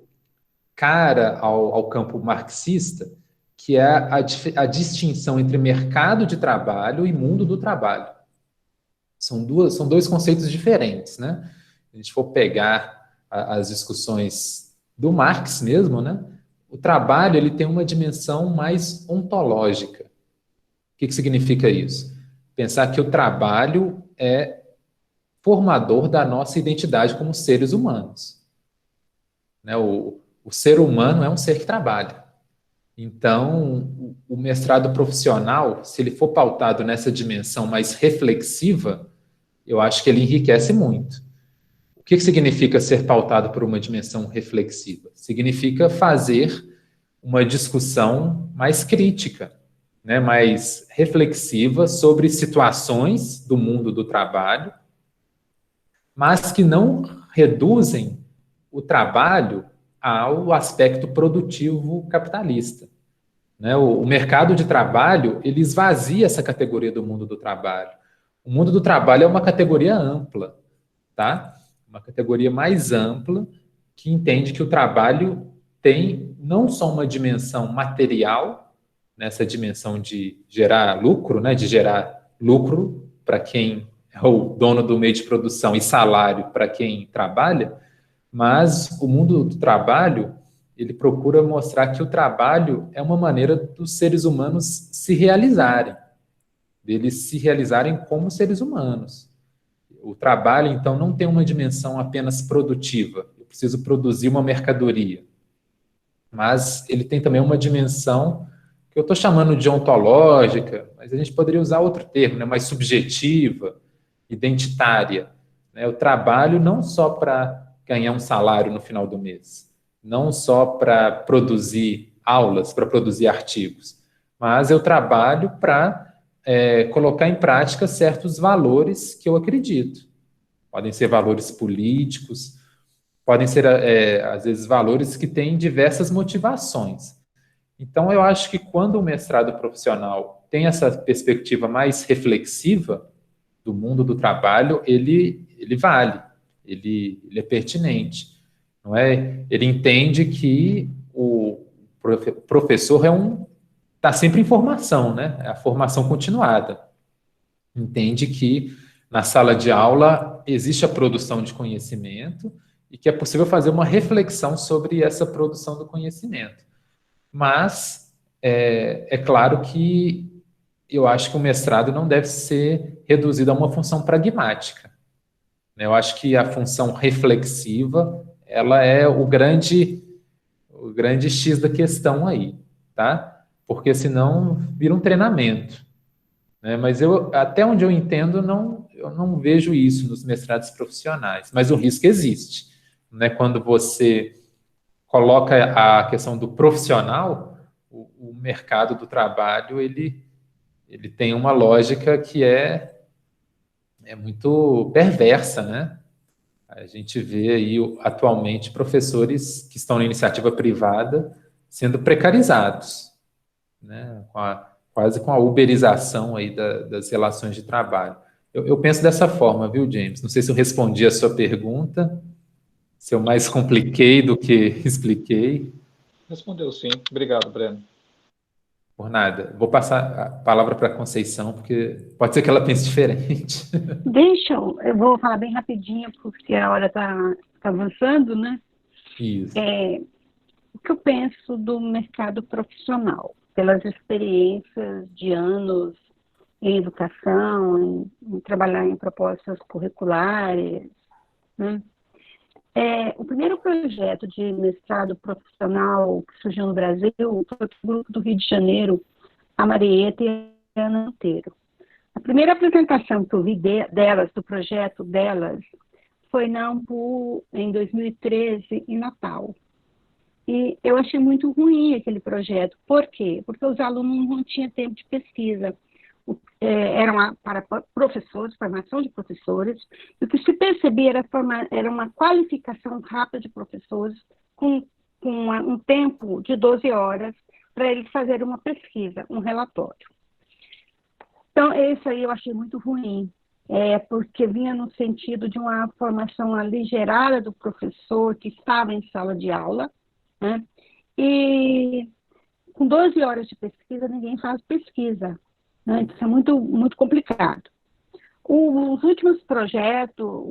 cara ao campo marxista, que é a distinção entre mercado de trabalho e mundo do trabalho. São dois conceitos diferentes, né? Se a gente for pegar as discussões do Marx mesmo, né? O trabalho ele tem uma dimensão mais ontológica. O que significa isso? Pensar que o trabalho é formador da nossa identidade como seres humanos. Né? O ser humano é um ser que trabalha. Então, o mestrado profissional, se ele for pautado nessa dimensão mais reflexiva, eu acho que ele enriquece muito. O que significa ser pautado por uma dimensão reflexiva? Significa fazer uma discussão mais crítica, né, mais reflexiva sobre situações do mundo do trabalho, mas que não reduzem o trabalho ao aspecto produtivo capitalista. Né? O mercado de trabalho, ele esvazia essa categoria do mundo do trabalho. O mundo do trabalho é uma categoria ampla, tá? Uma categoria mais ampla que entende que o trabalho tem não só uma dimensão material, nessa dimensão de gerar lucro, né? De gerar lucro para quem é o dono do meio de produção e salário para quem trabalha, mas o mundo do trabalho, ele procura mostrar que o trabalho é uma maneira dos seres humanos se realizarem, deles se realizarem como seres humanos. O trabalho, então, não tem uma dimensão apenas produtiva. Eu preciso produzir uma mercadoria. Mas ele tem também uma dimensão que eu estou chamando de ontológica, mas a gente poderia usar outro termo, né, mais subjetiva, identitária. Né? Eu trabalho não só para ganhar um salário no final do mês, não só para produzir aulas, para produzir artigos, mas eu trabalho para colocar em prática certos valores que eu acredito. Podem ser valores políticos, podem ser, às vezes, valores que têm diversas motivações. Então, eu acho que quando o mestrado profissional tem essa perspectiva mais reflexiva do mundo do trabalho, ele vale, ele é pertinente. Não é? Ele entende que o professor está sempre em formação, né? É a formação continuada. Entende que na sala de aula existe a produção de conhecimento e que é possível fazer uma reflexão sobre essa produção do conhecimento. Mas é claro que eu acho que o mestrado não deve ser reduzido a uma função pragmática. Eu acho que a função reflexiva, ela é o grande X da questão aí, tá? Porque senão vira um treinamento. Né? Mas até onde eu entendo, eu não vejo isso nos mestrados profissionais. Mas o risco existe. Né? Quando você coloca a questão do profissional, o mercado do trabalho, ele tem uma lógica que é muito perversa, né? A gente vê aí atualmente professores que estão na iniciativa privada sendo precarizados, né? Quase com a uberização aí das relações de trabalho. Eu penso dessa forma, viu, James? Não sei se eu respondi a sua pergunta, se eu mais compliquei do que expliquei. Respondeu sim. Obrigado, Breno. Por nada. Vou passar a palavra para a Conceição, porque pode ser que ela pense diferente. Eu vou falar bem rapidinho, porque a hora está avançando, né? Isso. O que eu penso do mercado profissional, pelas experiências de anos em educação, em trabalhar em propostas curriculares, né? O primeiro projeto de mestrado profissional que surgiu no Brasil foi o grupo do Rio de Janeiro, a Marieta e a Ana Monteiro. A primeira apresentação que eu vi delas, do projeto delas, foi na AMPU em 2013, em Natal. E eu achei muito ruim aquele projeto. Por quê? Porque os alunos não tinham tempo de pesquisa. Era para professores, formação de professores, e o que se percebia era uma qualificação rápida de professores com um tempo de 12 horas para eles fazerem uma pesquisa, um relatório. Então, isso aí eu achei muito ruim, porque vinha no sentido de uma formação aligerada do professor que estava em sala de aula, né? E com 12 horas de pesquisa, ninguém faz pesquisa. Né? Isso é muito, muito complicado. O último projeto,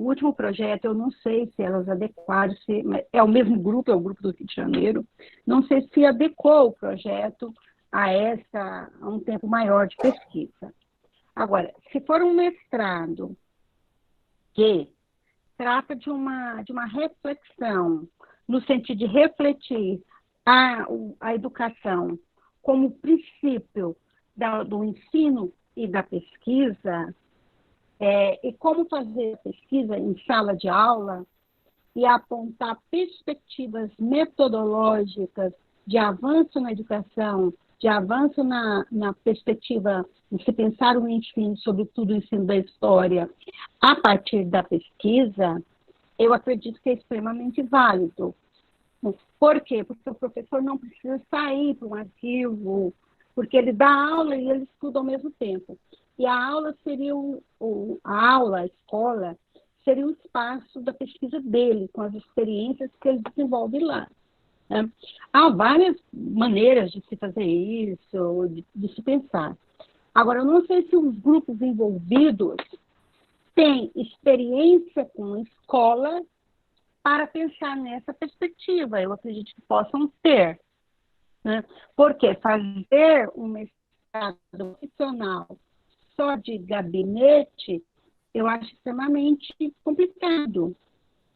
eu não sei se elas adequaram, é o mesmo grupo, é o grupo do Rio de Janeiro, não sei se adequou o projeto a um tempo maior de pesquisa. Agora, se for um mestrado que trata de uma reflexão, no sentido de refletir a educação como princípio do ensino e da pesquisa, e como fazer pesquisa em sala de aula e apontar perspectivas metodológicas de avanço na educação, de avanço na perspectiva de se pensar o ensino, sobretudo o ensino da história, a partir da pesquisa, eu acredito que é extremamente válido. Por quê? Porque o professor não precisa sair para um arquivo, porque ele dá aula e ele estuda ao mesmo tempo. E a aula seria a escola, seria o espaço da pesquisa dele, com as experiências que ele desenvolve lá. Né? Há várias maneiras de se fazer isso, de se pensar. Agora, eu não sei se os grupos envolvidos têm experiência com a escola para pensar nessa perspectiva. Eu acredito que possam ter. Né? Porque fazer um mestrado profissional só de gabinete, eu acho extremamente complicado.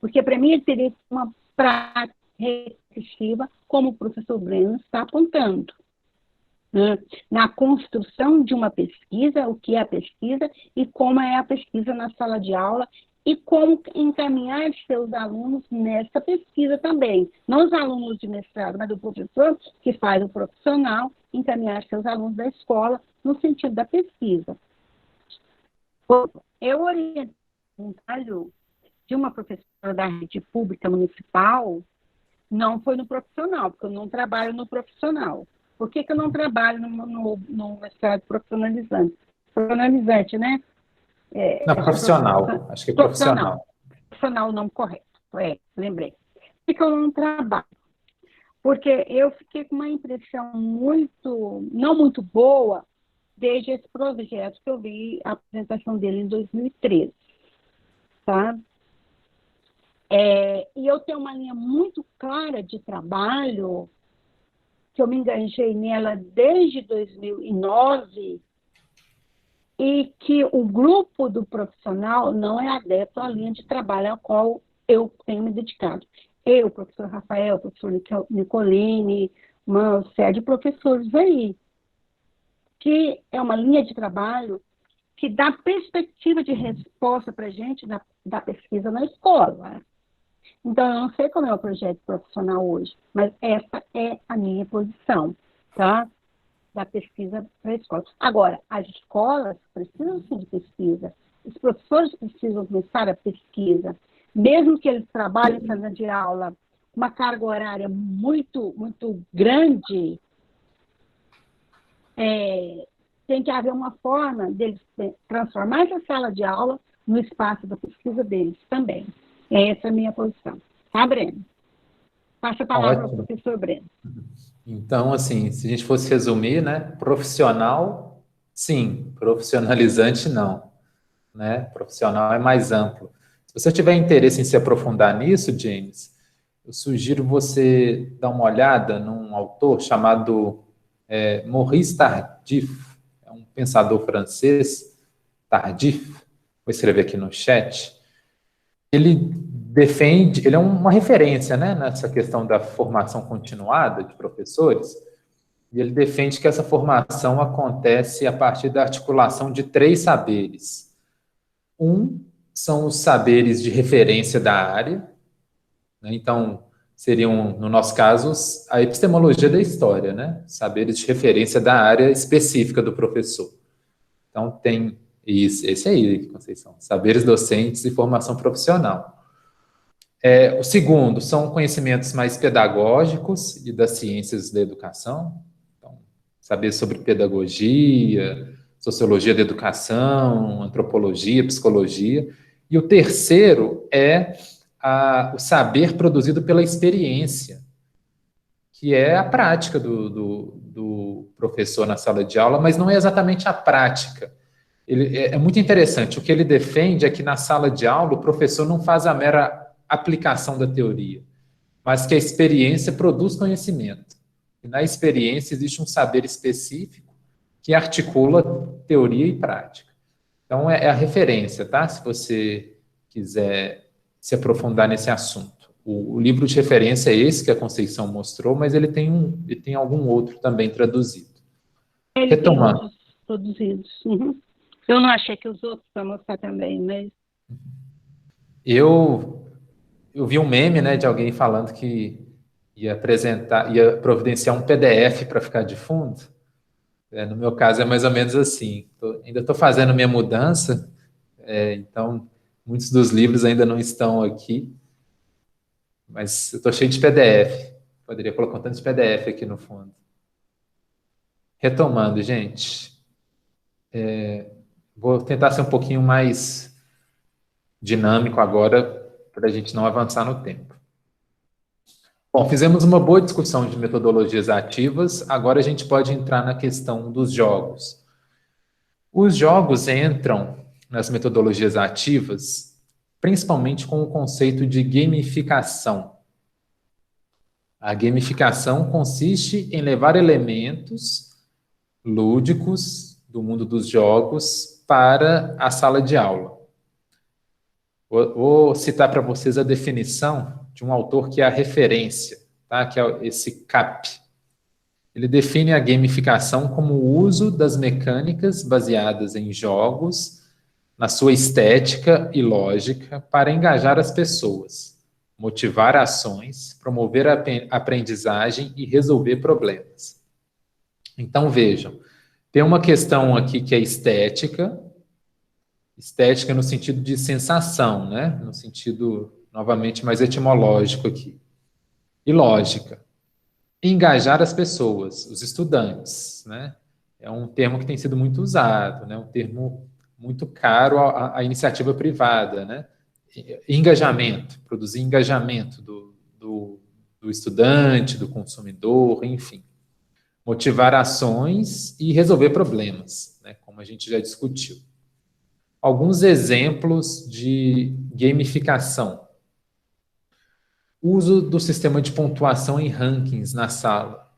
Porque, para mim, ele teria uma prática reflexiva, como o professor Breno está apontando. Né? Na construção de uma pesquisa, o que é a pesquisa e como é a pesquisa na sala de aula e como encaminhar seus alunos nessa pesquisa também. Não os alunos de mestrado, mas o professor que faz o profissional encaminhar seus alunos da escola no sentido da pesquisa. Eu orientei um trabalho de uma professora da rede pública municipal, não foi no profissional, porque eu não trabalho no profissional. Por que eu não trabalho no mestrado profissionalizante? Profissionalizante, né? Não, profissional. Acho que é profissional. Profissional, o nome correto. Lembrei. Por que eu não trabalho? Porque eu fiquei com uma impressão não muito boa desde esse projeto que eu vi a apresentação dele em 2013. Tá? E eu tenho uma linha muito clara de trabalho, que eu me engajei nela desde 2009, e que o grupo do profissional não é adepto à linha de trabalho a qual eu tenho me dedicado. Eu, o professor Rafael, o professor Nicolini, uma série de professores aí, que é uma linha de trabalho que dá perspectiva de resposta para a gente da pesquisa na escola. Então, eu não sei como é o projeto profissional hoje, mas essa é a minha posição, tá? Da pesquisa para a escola. Agora, as escolas precisam sim de pesquisa, os professores precisam começar a pesquisa, mesmo que eles trabalhem em sala de aula, uma carga horária muito, muito grande, tem que haver uma forma deles transformar essa sala de aula no espaço da pesquisa deles também. Essa é a minha posição. Tá, Breno? Passa a palavra ao professor Breno. Então, assim, se a gente fosse resumir, né? Profissional, sim. Profissionalizante, não. Né? Profissional é mais amplo. Se você tiver interesse em se aprofundar nisso, James, eu sugiro você dar uma olhada num autor chamado Maurice Tardif. É um pensador francês, Tardif. Vou escrever aqui no chat. Ele é uma referência, né, nessa questão da formação continuada de professores, e ele defende que essa formação acontece a partir da articulação de 3 saberes. São os saberes de referência da área, né? Então, seriam, no nosso caso, a epistemologia da história, né? Saberes de referência da área específica do professor. Então, tem esse aí, Conceição, saberes docentes e formação profissional. O segundo são conhecimentos mais pedagógicos e das ciências da educação. Então, saber sobre pedagogia, sociologia da educação, antropologia, psicologia. E o terceiro é o saber produzido pela experiência, que é a prática do professor na sala de aula, mas não é exatamente a prática. É muito interessante. O que ele defende é que na sala de aula o professor não faz a mera aplicação da teoria, mas que a experiência produz conhecimento. E na experiência existe um saber específico que articula teoria e prática. Então, é a referência, tá? Se você quiser se aprofundar nesse assunto. O livro de referência é esse que a Conceição mostrou, mas ele tem algum outro também traduzido. Ele Retomando. tem outros produzidos. Uhum. Eu não achei que os outros para mostrar também, mas... Eu vi um meme, né, de alguém falando que ia providenciar um PDF para ficar de fundo. No meu caso é mais ou menos assim. Ainda estou fazendo minha mudança, então muitos dos livros ainda não estão aqui, mas eu estou cheio de PDF. Poderia colocar um tanto de PDF aqui no fundo. Retomando, gente. Vou tentar ser um pouquinho mais dinâmico agora, para a gente não avançar no tempo. Bom, fizemos uma boa discussão de metodologias ativas, agora a gente pode entrar na questão dos jogos. Os jogos entram nas metodologias ativas, principalmente com o conceito de gamificação. A gamificação consiste em levar elementos lúdicos do mundo dos jogos para a sala de aula. Vou citar para vocês a definição de um autor que é a referência, tá? Que é esse CAP. Ele define a gamificação como o uso das mecânicas baseadas em jogos, na sua estética e lógica, para engajar as pessoas, motivar ações, promover a aprendizagem e resolver problemas. Então, vejam, tem uma questão aqui que é estética no sentido de sensação, né? No sentido, novamente, mais etimológico aqui. E lógica. Engajar as pessoas, os estudantes, né? É um termo que tem sido muito usado, né? Um termo muito caro à iniciativa privada, né? Engajamento, produzir engajamento do estudante, do consumidor, enfim. Motivar ações e resolver problemas, né? Como a gente já discutiu. Alguns exemplos de gamificação. Uso do sistema de pontuação em rankings na sala.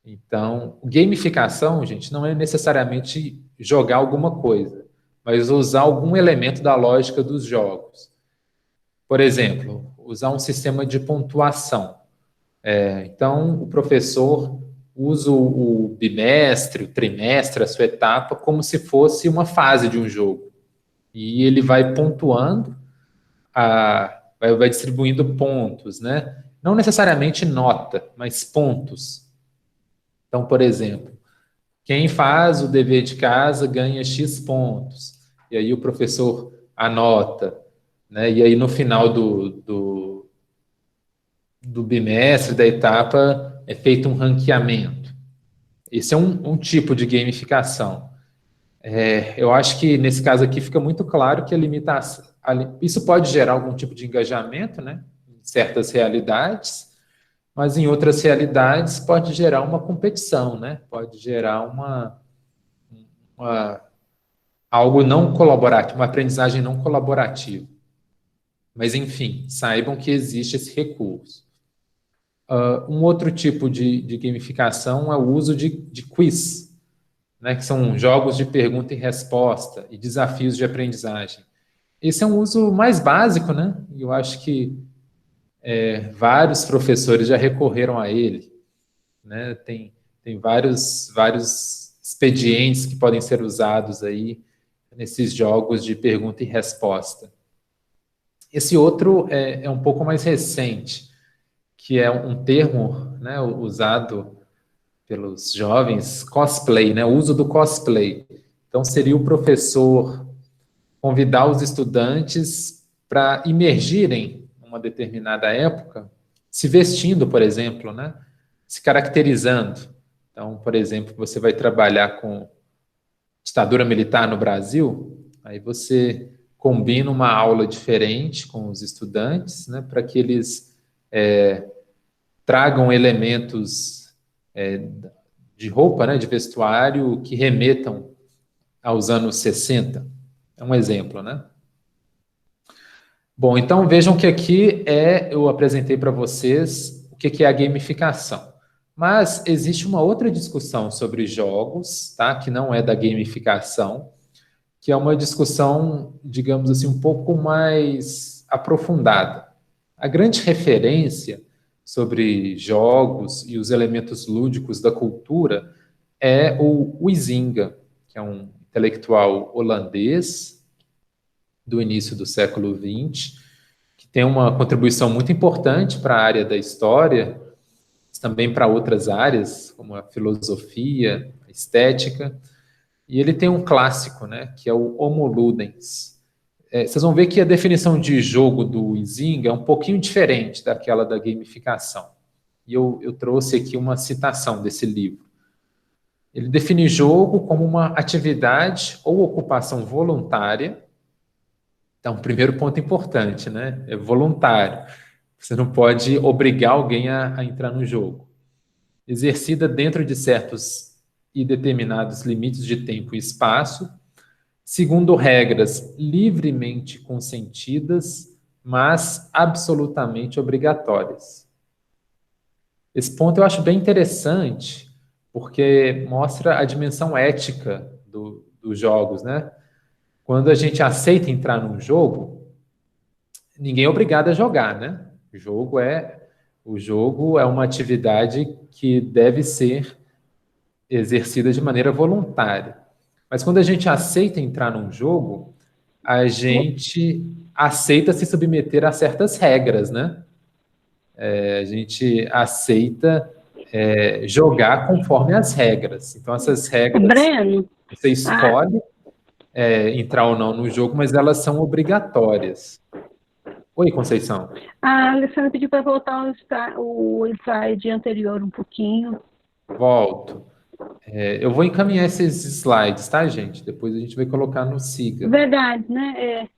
Então, gamificação, gente, não é necessariamente jogar alguma coisa, mas usar algum elemento da lógica dos jogos. Por exemplo, usar um sistema de pontuação. Então, o professor usa o bimestre, o trimestre, a sua etapa, como se fosse uma fase de um jogo. E ele vai pontuando, vai distribuindo pontos, né? Não necessariamente nota, mas pontos. Então, por exemplo, quem faz o dever de casa ganha X pontos. E aí o professor anota, né? E aí no final do bimestre, da etapa, é feito um ranqueamento. Esse é um tipo de gamificação. Eu acho que nesse caso aqui fica muito claro que a limitação, isso pode gerar algum tipo de engajamento, né, em certas realidades, mas em outras realidades pode gerar uma competição, né, pode gerar algo não colaborativo, uma aprendizagem não colaborativa. Mas, enfim, saibam que existe esse recurso. Um outro tipo de gamificação é o uso de quiz, né, que são jogos de pergunta e resposta e desafios de aprendizagem. Esse é um uso mais básico, né? E eu acho que vários professores já recorreram a ele, né? Tem vários expedientes que podem ser usados aí nesses jogos de pergunta e resposta. Esse outro é um pouco mais recente, que é um termo, né, usado pelos jovens, cosplay, né? O uso do cosplay. Então, seria o professor convidar os estudantes para imergirem numa determinada época, se vestindo, por exemplo, né? Se caracterizando. Então, por exemplo, você vai trabalhar com ditadura militar no Brasil, aí você combina uma aula diferente com os estudantes, né? Para que eles tragam elementos de roupa, né, de vestuário, que remetam aos anos 60. É um exemplo, né? Bom, então vejam que aqui eu apresentei para vocês o que é a gamificação. Mas existe uma outra discussão sobre jogos, tá? Que não é da gamificação, que é uma discussão, digamos assim, um pouco mais aprofundada. A grande referência sobre jogos e os elementos lúdicos da cultura é o Huizinga, que é um intelectual holandês do início do século XX, que tem uma contribuição muito importante para a área da história, mas também para outras áreas, como a filosofia, a estética. E ele tem um clássico, né, que é o Homo Ludens. Vocês vão ver que a definição de jogo do Huizinga é um pouquinho diferente daquela da gamificação. E eu trouxe aqui uma citação desse livro. Ele define jogo como uma atividade ou ocupação voluntária. Então, primeiro ponto importante, né? É voluntário. Você não pode obrigar alguém a entrar no jogo. Exercida dentro de certos e determinados limites de tempo e espaço, segundo regras livremente consentidas, mas absolutamente obrigatórias. Esse ponto eu acho bem interessante, porque mostra a dimensão ética dos jogos, né? Quando a gente aceita entrar num jogo, ninguém é obrigado a jogar, né? O jogo é uma atividade que deve ser exercida de maneira voluntária. Mas quando a gente aceita entrar num jogo, a gente aceita se submeter a certas regras, né? A gente aceita jogar conforme as regras. Então, essas regras, Breno, você escolhe entrar ou não no jogo, mas elas são obrigatórias. Oi, Conceição. a Alessandra pediu para voltar o slide anterior um pouquinho. Volto. Eu vou encaminhar esses slides, tá, gente? Depois a gente vai colocar no Siga. Verdade, né?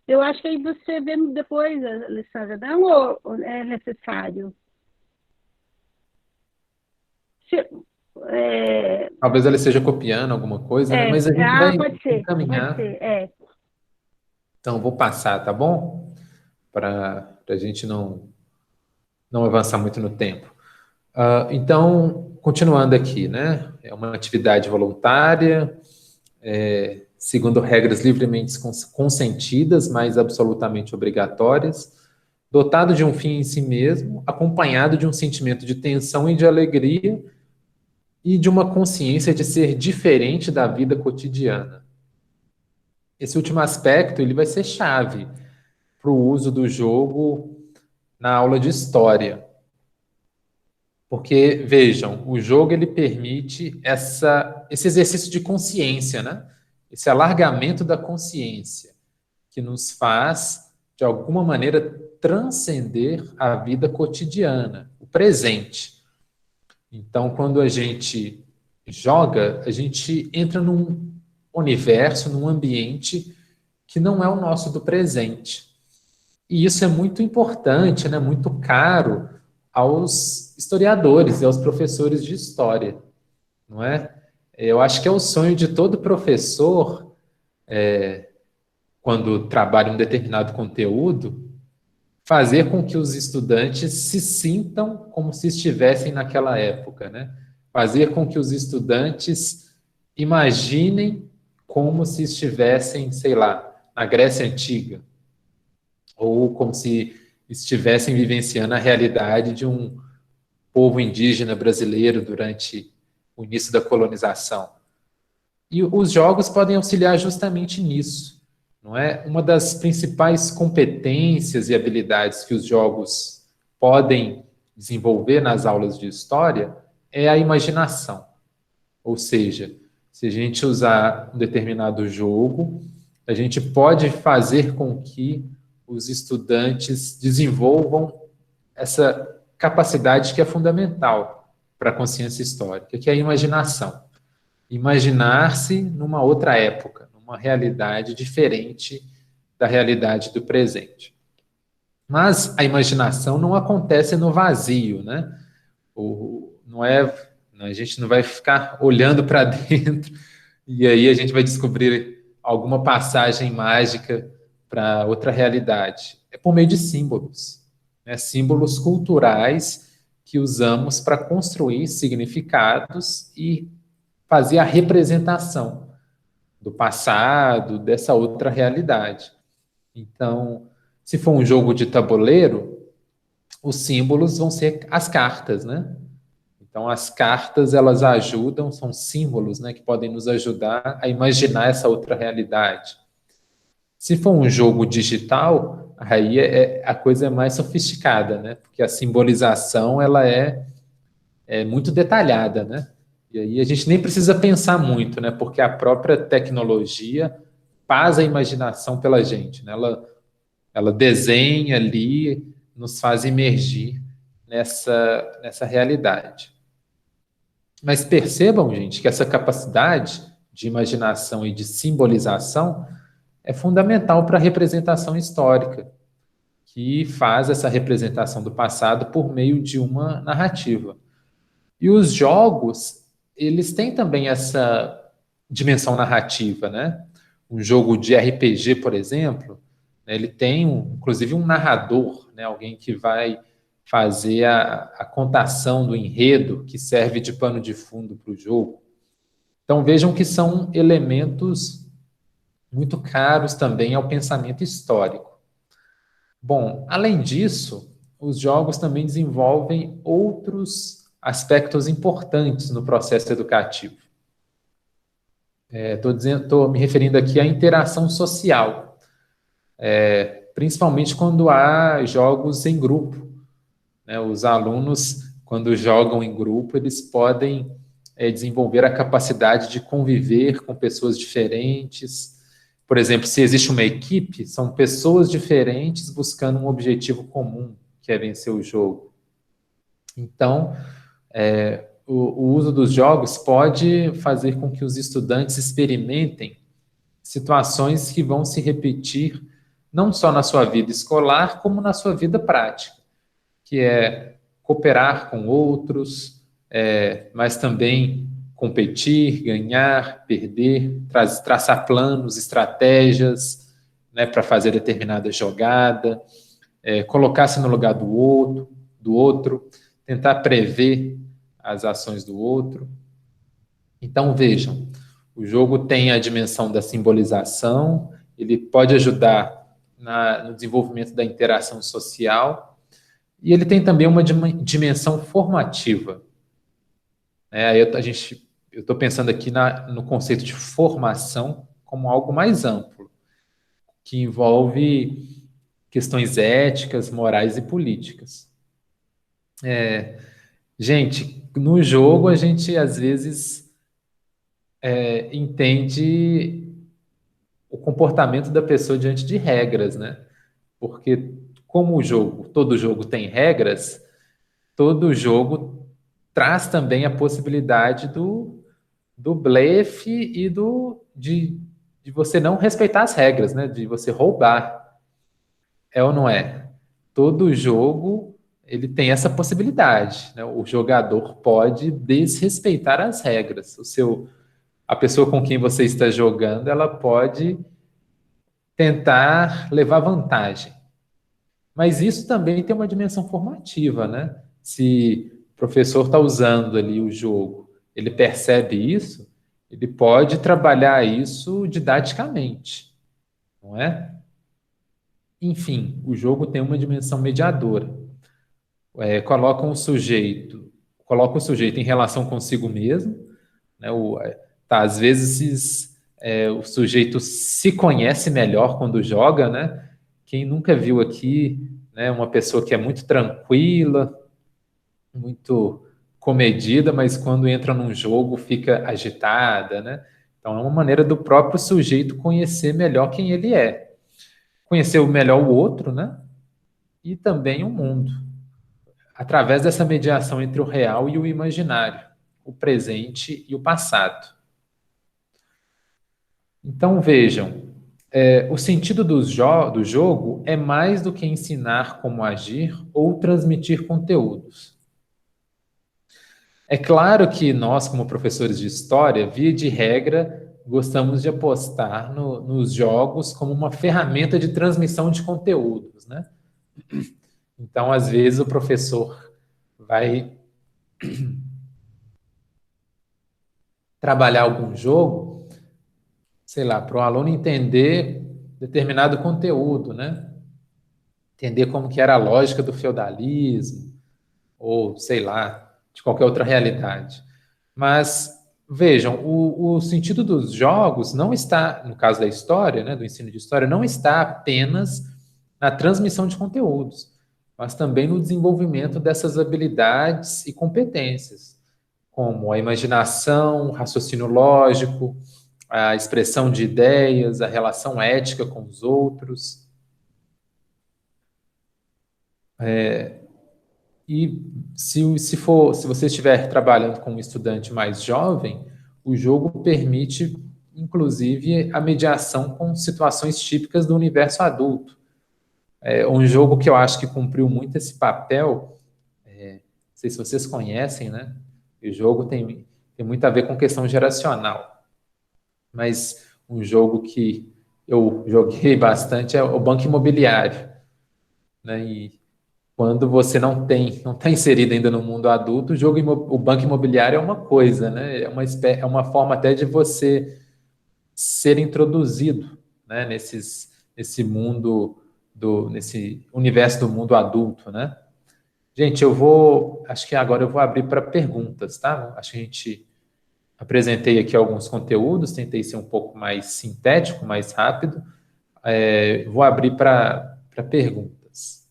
Eu acho que aí você vê depois, Alessandra, não ou é necessário? Talvez ela esteja copiando alguma coisa, né? Mas a gente vai pode ser, encaminhar. pode ser, Então, vou passar, tá bom? Para a gente não avançar muito no tempo. Então, continuando aqui, né? É uma atividade voluntária, segundo regras livremente consentidas, mas absolutamente obrigatórias, dotado de um fim em si mesmo, acompanhado de um sentimento de tensão e de alegria e de uma consciência de ser diferente da vida cotidiana. Esse último aspecto ele vai ser chave para o uso do jogo na aula de história. Porque, vejam, o jogo ele permite esse exercício de consciência, né? Esse alargamento da consciência, que nos faz, de alguma maneira, transcender a vida cotidiana, o presente. Então, quando a gente joga, a gente entra num universo, num ambiente que não é o nosso do presente. E isso é muito importante, né? Muito caro aos historiadores e aos professores de história, não é? Eu acho que é o sonho de todo professor, quando trabalha um determinado conteúdo, fazer com que os estudantes se sintam como se estivessem naquela época, né? Fazer com que os estudantes imaginem como se estivessem, sei lá, na Grécia Antiga, ou como se estivessem vivenciando a realidade de um povo indígena brasileiro durante o início da colonização. E os jogos podem auxiliar justamente nisso, não é? Uma das principais competências e habilidades que os jogos podem desenvolver nas aulas de história é a imaginação. Ou seja, se a gente usar um determinado jogo, a gente pode fazer com que os estudantes desenvolvam essa capacidade que é fundamental para a consciência histórica, que é a imaginação. Imaginar-se numa outra época, numa realidade diferente da realidade do presente. Mas a imaginação não acontece no vazio, né? A gente não vai ficar olhando para dentro e aí a gente vai descobrir alguma passagem mágica para outra realidade. É por meio de símbolos, né? Símbolos culturais que usamos para construir significados e fazer a representação do passado, dessa outra realidade. Então, Se for um jogo de tabuleiro, os símbolos vão ser as cartas, né? Então, as cartas, elas ajudam, são símbolos, né, que podem nos ajudar a imaginar essa outra realidade. Se for um jogo digital, aí a coisa é mais sofisticada, né? Porque a simbolização, ela é muito detalhada, né? E aí a gente nem precisa pensar muito, né? Porque a própria tecnologia faz a imaginação pela gente, né? Ela desenha ali, nos faz emergir nessa realidade. Mas percebam, gente, que essa capacidade de imaginação e de simbolização é fundamental para a representação histórica, que faz essa representação do passado por meio de uma narrativa. E os jogos, eles têm também essa dimensão narrativa, né? Um jogo de RPG, por exemplo, né, ele tem, inclusive, um narrador, né? Alguém que vai fazer a contação do enredo que serve de pano de fundo para o jogo. Então, vejam que são elementos muito caros também ao pensamento histórico. Bom, além disso, os jogos também desenvolvem outros aspectos importantes no processo educativo. Estou me referindo aqui à interação social, principalmente quando há jogos em grupo, né? Os alunos, quando jogam em grupo, eles podem desenvolver a capacidade de conviver com pessoas diferentes. Por exemplo, se existe uma equipe, são pessoas diferentes buscando um objetivo comum, que é vencer o jogo. Então, o uso dos jogos pode fazer com que os estudantes experimentem situações que vão se repetir não só na sua vida escolar, como na sua vida prática, que é cooperar com outros, mas também competir, ganhar, perder, traçar planos, estratégias, né, para fazer determinada jogada, colocar-se no lugar do outro, tentar prever as ações do outro. Então, vejam, o jogo tem a dimensão da simbolização, ele pode ajudar no desenvolvimento da interação social, e ele tem também uma dimensão formativa. Eu estou pensando aqui no conceito de formação como algo mais amplo, que envolve questões éticas, morais e políticas. Gente, no jogo a gente às vezes entende o comportamento da pessoa diante de regras, né? Porque como todo jogo tem regras, todo jogo traz também a possibilidade do blefe e de você não respeitar as regras, né? De você roubar. É ou não é? Todo jogo ele tem essa possibilidade, né? O jogador pode desrespeitar as regras. A pessoa com quem você está jogando, ela pode tentar levar vantagem. Mas isso também tem uma dimensão formativa, né? Se o professor está usando ali o jogo, ele percebe isso, ele pode trabalhar isso didaticamente, não é? Enfim, o jogo tem uma dimensão mediadora. Coloca o sujeito em relação consigo mesmo, né? Às vezes o sujeito se conhece melhor quando joga, né? Quem nunca viu aqui, né, uma pessoa que é muito tranquila, muito comedida, mas quando entra num jogo fica agitada, né? Então é uma maneira do próprio sujeito conhecer melhor quem ele é. Conhecer melhor o outro, né? E também o mundo. Através dessa mediação entre o real e o imaginário, o presente e o passado. Então vejam, o sentido do jogo é mais do que ensinar como agir ou transmitir conteúdos. É claro que nós, como professores de história, via de regra, gostamos de apostar nos jogos como uma ferramenta de transmissão de conteúdos, né? Então, às vezes, o professor vai trabalhar algum jogo, sei lá, para o aluno entender determinado conteúdo, né? entender como que era a lógica do feudalismo, ou sei lá, de qualquer outra realidade. Mas vejam, o sentido dos jogos não está, no caso da história, né, do ensino de história, não está apenas na transmissão de conteúdos, mas também no desenvolvimento dessas habilidades e competências, como a imaginação, o raciocínio lógico, a expressão de ideias, a relação ética com os outros. E se você estiver trabalhando com um estudante mais jovem, o jogo permite, inclusive, a mediação com situações típicas do universo adulto. Um jogo que eu acho que cumpriu muito esse papel, não sei se vocês conhecem, né? O jogo tem muito a ver com questão geracional, mas um jogo que eu joguei bastante é o Banco Imobiliário, né? E quando você não está inserido ainda no mundo adulto, o banco imobiliário é uma coisa, né? É uma forma até de você ser introduzido, né? Nesse mundo nesse universo do mundo adulto, né? Gente, acho que agora eu vou abrir para perguntas, tá? Acho que a gente apresentei aqui alguns conteúdos, tentei ser um pouco mais sintético, mais rápido. Vou abrir para perguntas.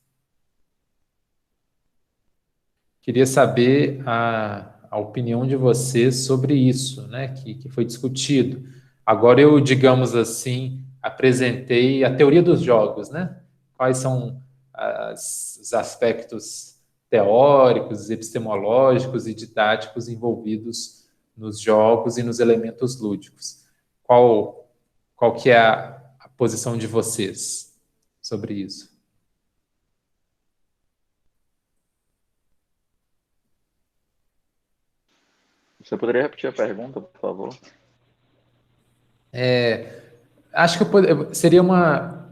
Queria saber a opinião de vocês sobre isso, né, que foi discutido. Agora eu, digamos assim, apresentei a teoria dos jogos, né? Quais são os aspectos teóricos, epistemológicos e didáticos envolvidos nos jogos e nos elementos lúdicos. Qual que é a posição de vocês sobre isso? Você poderia repetir a pergunta, por favor? Acho que seria uma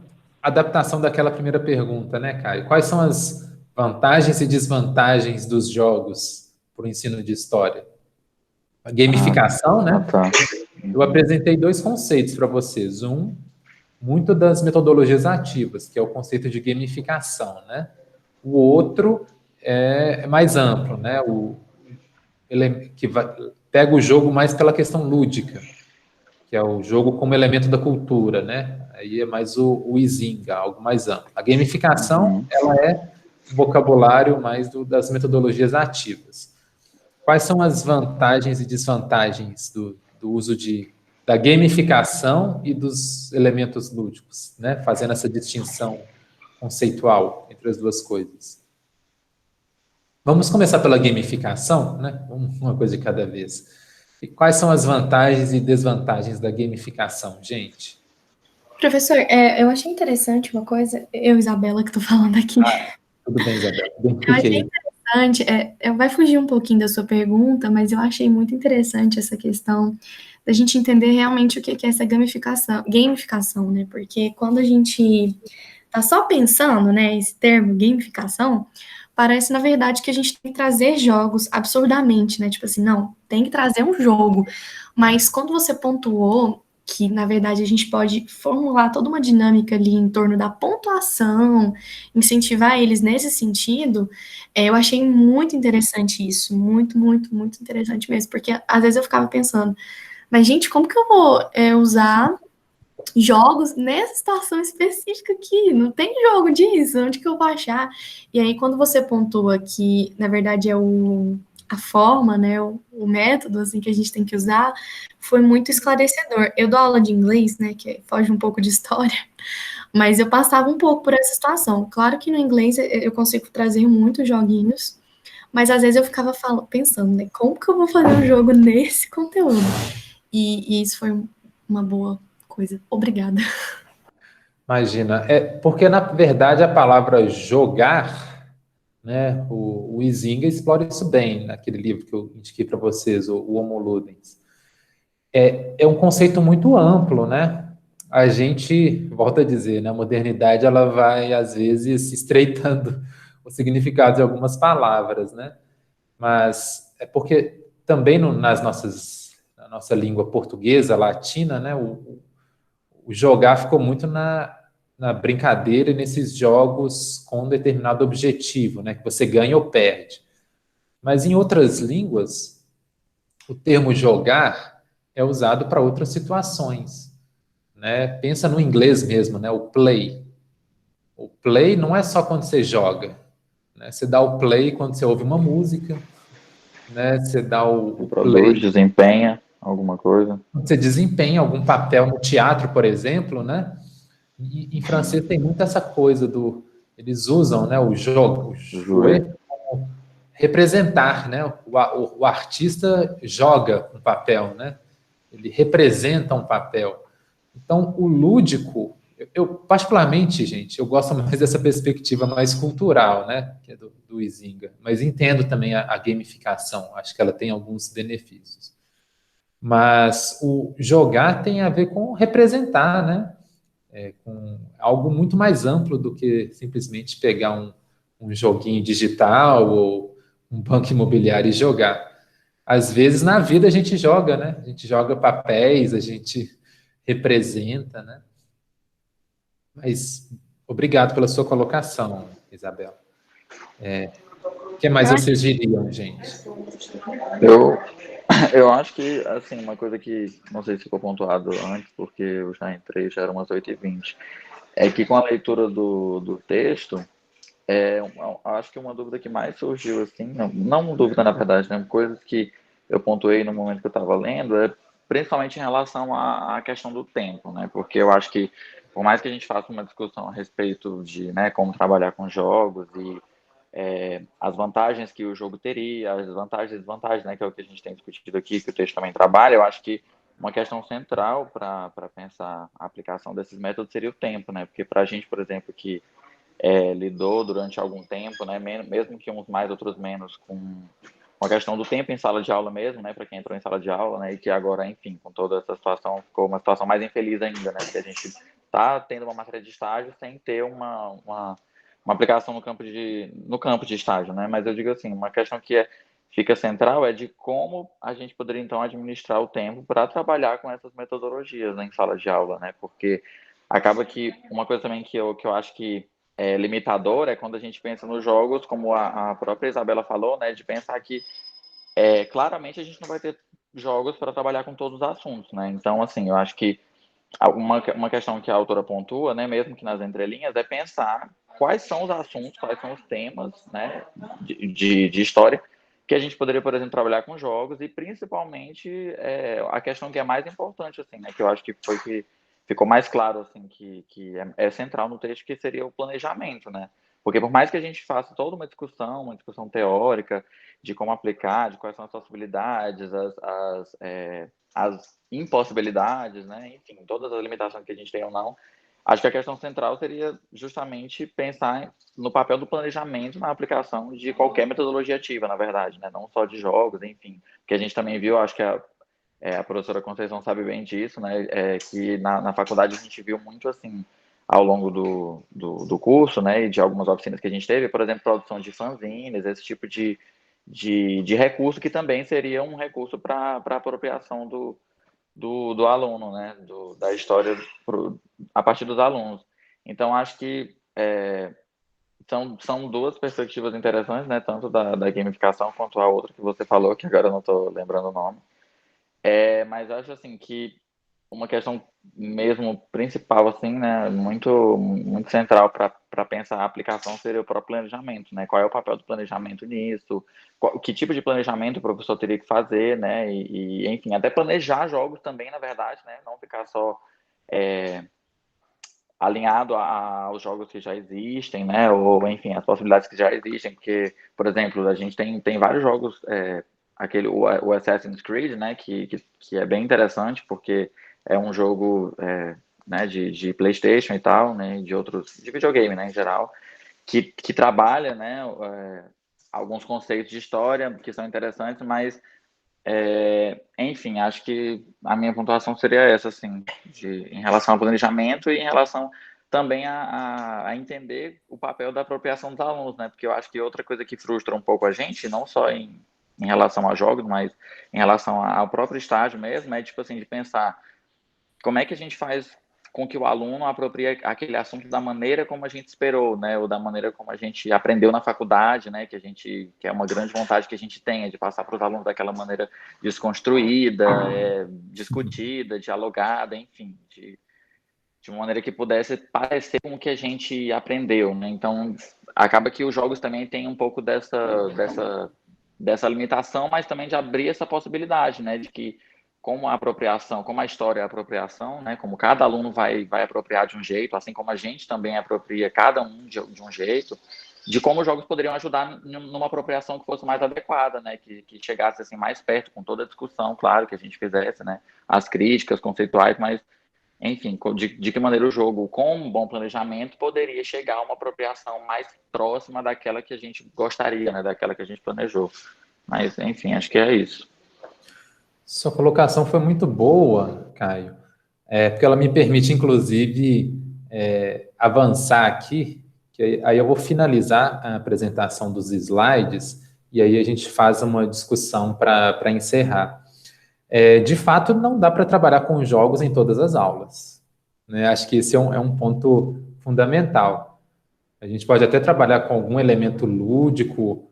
adaptação daquela primeira pergunta, né, Caio? Quais são as vantagens e desvantagens dos jogos para o ensino de história? A gamificação, né? Tá. Eu apresentei dois conceitos para vocês. Um, muito das metodologias ativas, que é o conceito de gamificação, né? O outro é mais amplo, né? Pega o jogo mais pela questão lúdica, que é o jogo como elemento da cultura, né? Aí é mais o Izinga, algo mais amplo. A gamificação, ela é um vocabulário mais das metodologias ativas. Quais são as vantagens e desvantagens do uso da gamificação e dos elementos lúdicos, né? Fazendo essa distinção conceitual entre as duas coisas. Vamos começar pela gamificação, né? Uma coisa de cada vez. E quais são as vantagens e desvantagens da gamificação, gente? Professor, eu achei interessante uma coisa, eu, Isabela, que estou falando aqui. Tudo bem, Isabela. Eu achei interessante, vai fugir um pouquinho da sua pergunta, mas eu achei muito interessante essa questão da gente entender realmente o que é essa gamificação, né? Porque quando a gente está só pensando, né, esse termo gamificação, parece, na verdade, que a gente tem que trazer jogos absurdamente, né? Tipo assim, não, tem que trazer um jogo. Mas quando você pontuou que, na verdade, a gente pode formular toda uma dinâmica ali em torno da pontuação, incentivar eles nesse sentido, eu achei muito interessante isso. Muito, muito, muito interessante mesmo. Porque, às vezes, eu ficava pensando, mas, gente, como que eu vou usar jogos nessa situação específica aqui? Não tem jogo disso, onde que eu vou achar? E aí, quando você pontua que, na verdade, é a forma, né, o método, assim, que a gente tem que usar, foi muito esclarecedor. Eu dou aula de inglês, né, que foge um pouco de história, mas eu passava um pouco por essa situação. Claro que no inglês eu consigo trazer muitos joguinhos, mas às vezes eu ficava pensando, né, como que eu vou fazer um jogo nesse conteúdo? E isso foi uma boa coisa. Obrigada. Imagina, porque na verdade a palavra jogar, né, o Izinga explora isso bem naquele livro que eu indiquei para vocês, o Homo Ludens. É um conceito muito amplo, né? A gente, volta a dizer, na modernidade ela vai às vezes estreitando o significado de algumas palavras, né? Mas é porque também na nossa língua portuguesa, latina, né, o jogar ficou muito na na brincadeira e nesses jogos com um determinado objetivo, né, que você ganha ou perde. Mas em outras línguas, o termo jogar é usado para outras situações, né? Pensa no inglês mesmo, né, o play. O play não é só quando você joga, né? Você dá o play quando você ouve uma música, né? Você dá o Produz, play desempenha alguma coisa. quando você desempenha algum papel no teatro, por exemplo, né? E em francês tem muito essa coisa do... Eles usam, né, o jogo, o jouer, como representar, né? O artista joga um papel, né? Ele representa um papel. Então, o lúdico, eu particularmente, gente, eu gosto mais dessa perspectiva mais cultural, né? Que é do Huizinga. Mas entendo também a gamificação, acho que ela tem alguns benefícios. Mas o jogar tem a ver com representar, né? Com algo muito mais amplo do que simplesmente pegar um joguinho digital ou um banco imobiliário e jogar. Às vezes na vida a gente joga, né? A gente joga papéis, a gente representa, né? Mas obrigado pela sua colocação, Isabela. O que mais vocês diriam, gente? Eu acho que, assim, uma coisa que não sei se ficou pontuado antes, porque eu já entrei, já eram umas 8h20, é que com a leitura do texto, acho que uma dúvida que mais surgiu, assim, não uma dúvida na verdade, né, coisas que eu pontuei no momento que eu estava lendo, principalmente em relação à questão do tempo, né, porque eu acho que, por mais que a gente faça uma discussão a respeito de, né, como trabalhar com jogos e as vantagens que o jogo teria, as vantagens e desvantagens, né, que é o que a gente tem discutido aqui, que o texto também trabalha, eu acho que uma questão central para pensar a aplicação desses métodos seria o tempo, né, porque para a gente, por exemplo, que lidou durante algum tempo, né, mesmo que uns mais, outros menos, com a questão do tempo em sala de aula mesmo, né, para quem entrou em sala de aula, né, e que agora, enfim, com toda essa situação, ficou uma situação mais infeliz ainda, né, porque a gente está tendo uma matéria de estágio sem ter uma aplicação no campo de estágio, né, mas eu digo assim, uma questão que fica central é de como a gente poderia, então, administrar o tempo para trabalhar com essas metodologias, né, em sala de aula, né, porque acaba que uma coisa também que eu acho que limitador é quando a gente pensa nos jogos, como a própria Isabela falou, né, de pensar que claramente a gente não vai ter jogos para trabalhar com todos os assuntos, né? Então, assim, eu acho que uma questão que a autora pontua, né, mesmo que nas entrelinhas, é pensar quais são os assuntos, quais são os temas, né, de história que a gente poderia, por exemplo, trabalhar com jogos e principalmente a questão que é mais importante, assim, né, que eu acho que foi que ficou mais claro, assim, que é central no texto, que seria o planejamento, né? Porque por mais que a gente faça toda uma discussão teórica de como aplicar, de quais são as possibilidades, as impossibilidades, né? Enfim, todas as limitações que a gente tem ou não, acho que a questão central seria justamente pensar no papel do planejamento na aplicação de qualquer metodologia ativa, na verdade, né? Não só de jogos, enfim, que a gente também viu, acho que a professora Conceição sabe bem disso, né? Que na faculdade a gente viu muito assim ao longo do curso, né? E de algumas oficinas que a gente teve, por exemplo, produção de fanzines, esse tipo de recurso que também seria um recurso para apropriação do aluno, né? Da história a partir dos alunos. Então, acho que são duas perspectivas interessantes, né? Tanto da gamificação quanto a outra que você falou, que agora eu não estou lembrando o nome. Mas acho assim que uma questão mesmo principal, assim, né, muito, muito central para pensar a aplicação seria o próprio planejamento, né? Qual é o papel do planejamento nisso? Que tipo de planejamento o professor teria que fazer, né? Enfim, até planejar jogos também, na verdade, né? Não ficar só alinhado aos jogos que já existem, né? Ou, enfim, as possibilidades que já existem, porque, por exemplo, a gente tem vários jogos, o Assassin's Creed, né? Que é bem interessante, porque é um jogo né, de PlayStation e tal, né? De videogame, né? Em geral, que trabalha, né? Alguns conceitos de história que são interessantes, mas enfim, acho que a minha pontuação seria essa, assim, em relação ao planejamento e em relação também a entender o papel da apropriação dos alunos, né? Porque eu acho que outra coisa que frustra um pouco a gente, não só em relação a jogos, mas em relação ao próprio estágio mesmo, é tipo assim, de pensar como é que a gente faz com que o aluno aproprie aquele assunto da maneira como a gente esperou, né, ou da maneira como a gente aprendeu na faculdade, né, que é uma grande vontade que a gente tem, de passar para os alunos daquela maneira desconstruída, discutida, dialogada, enfim, de uma maneira que pudesse parecer com o que a gente aprendeu, né? Então, acaba que os jogos também têm um pouco dessa limitação, mas também de abrir essa possibilidade, né? De que, como a apropriação, como a história é a apropriação, né? Como cada aluno vai apropriar de um jeito, assim como a gente também apropria cada um de um jeito, de como os jogos poderiam ajudar numa apropriação que fosse mais adequada, né? Que chegasse assim mais perto, com toda a discussão, claro, que a gente fizesse, né? As críticas conceituais, mas enfim, de que maneira o jogo, com um bom planejamento, poderia chegar a uma apropriação mais próxima daquela que a gente gostaria, né? Daquela que a gente planejou. Mas, enfim, acho que é isso. Sua colocação foi muito boa, Caio, porque ela me permite, inclusive, avançar aqui, que aí eu vou finalizar a apresentação dos slides, e aí a gente faz uma discussão para encerrar. De fato, não dá para trabalhar com jogos em todas as aulas, né? Acho que esse é um ponto fundamental. A gente pode até trabalhar com algum elemento lúdico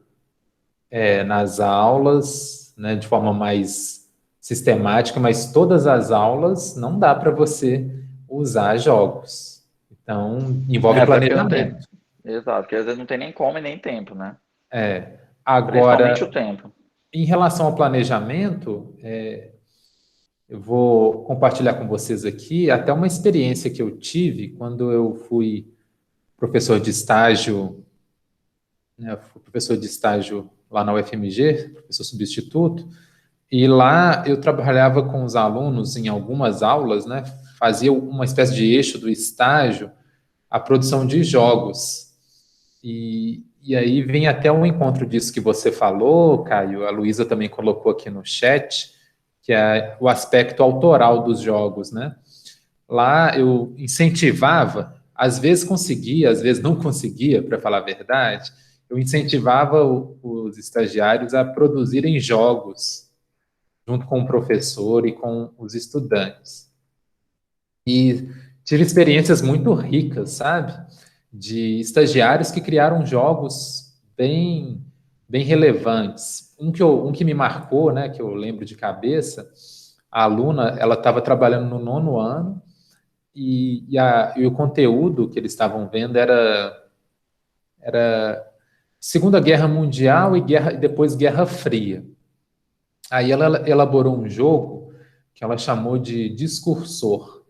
nas aulas, né, de forma mais sistemática, mas todas as aulas não dá para você usar jogos. Então, envolve planejamento. Exato, porque às vezes não tem nem como e nem tempo, né? Agora, principalmente o tempo. Em relação ao planejamento, eu vou compartilhar com vocês aqui até uma experiência que eu tive quando eu fui professor de estágio, né, fui professor de estágio lá na UFMG, professor substituto, e lá eu trabalhava com os alunos em algumas aulas, né, fazia uma espécie de eixo do estágio, a produção de jogos. E aí vem até um encontro disso que você falou, Caio, a Luísa também colocou aqui no chat, que é o aspecto autoral dos jogos, né? Lá eu incentivava, às vezes conseguia, às vezes não conseguia, para falar a verdade, eu incentivava os estagiários a produzirem jogos junto com o professor e com os estudantes. E tive experiências muito ricas, sabe? De estagiários que criaram jogos bem relevantes. Um que me marcou, né, que eu lembro de cabeça, a aluna, ela estava trabalhando no 9º ano e o conteúdo que eles estavam vendo era Segunda Guerra Mundial e depois Guerra Fria. Aí ela elaborou um jogo que ela chamou de Discursor.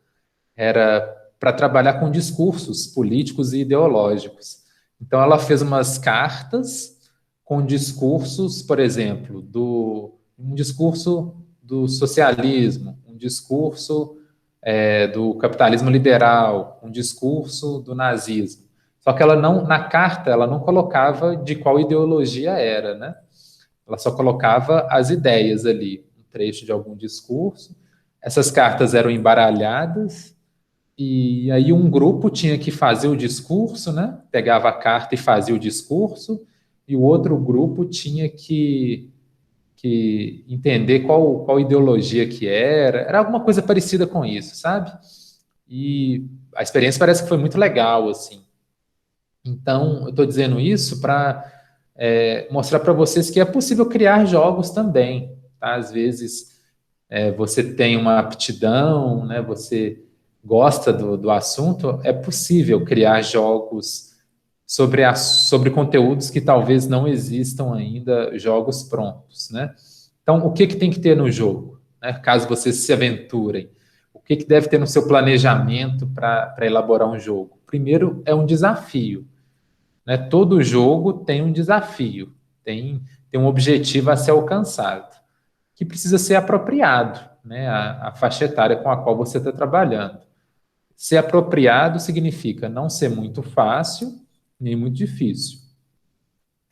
Era para trabalhar com discursos políticos e ideológicos. Então, ela fez umas cartas com discursos, por exemplo, um discurso do socialismo, um discurso do capitalismo liberal, um discurso do nazismo. Só que na carta, ela não colocava de qual ideologia era, né? Ela só colocava as ideias ali, um trecho de algum discurso. Essas cartas eram embaralhadas, e aí um grupo tinha que fazer o discurso, né? Pegava a carta e fazia o discurso, e o outro grupo tinha que entender qual ideologia que era. Era alguma coisa parecida com isso, sabe? E a experiência parece que foi muito legal, assim. Então, eu estou dizendo isso para mostrar para vocês que é possível criar jogos também, tá? Às vezes você tem uma aptidão, né? Você gosta do assunto, é possível criar jogos sobre conteúdos que talvez não existam ainda jogos prontos, né? Então, o que tem que ter no jogo, né? Caso vocês se aventurem, o que deve ter no seu planejamento para elaborar um jogo? Primeiro, é um desafio, né? Todo jogo tem um desafio, tem um objetivo a ser alcançado, que precisa ser apropriado, né? A faixa etária com a qual você está trabalhando. Ser apropriado significa não ser muito fácil, nem muito difícil.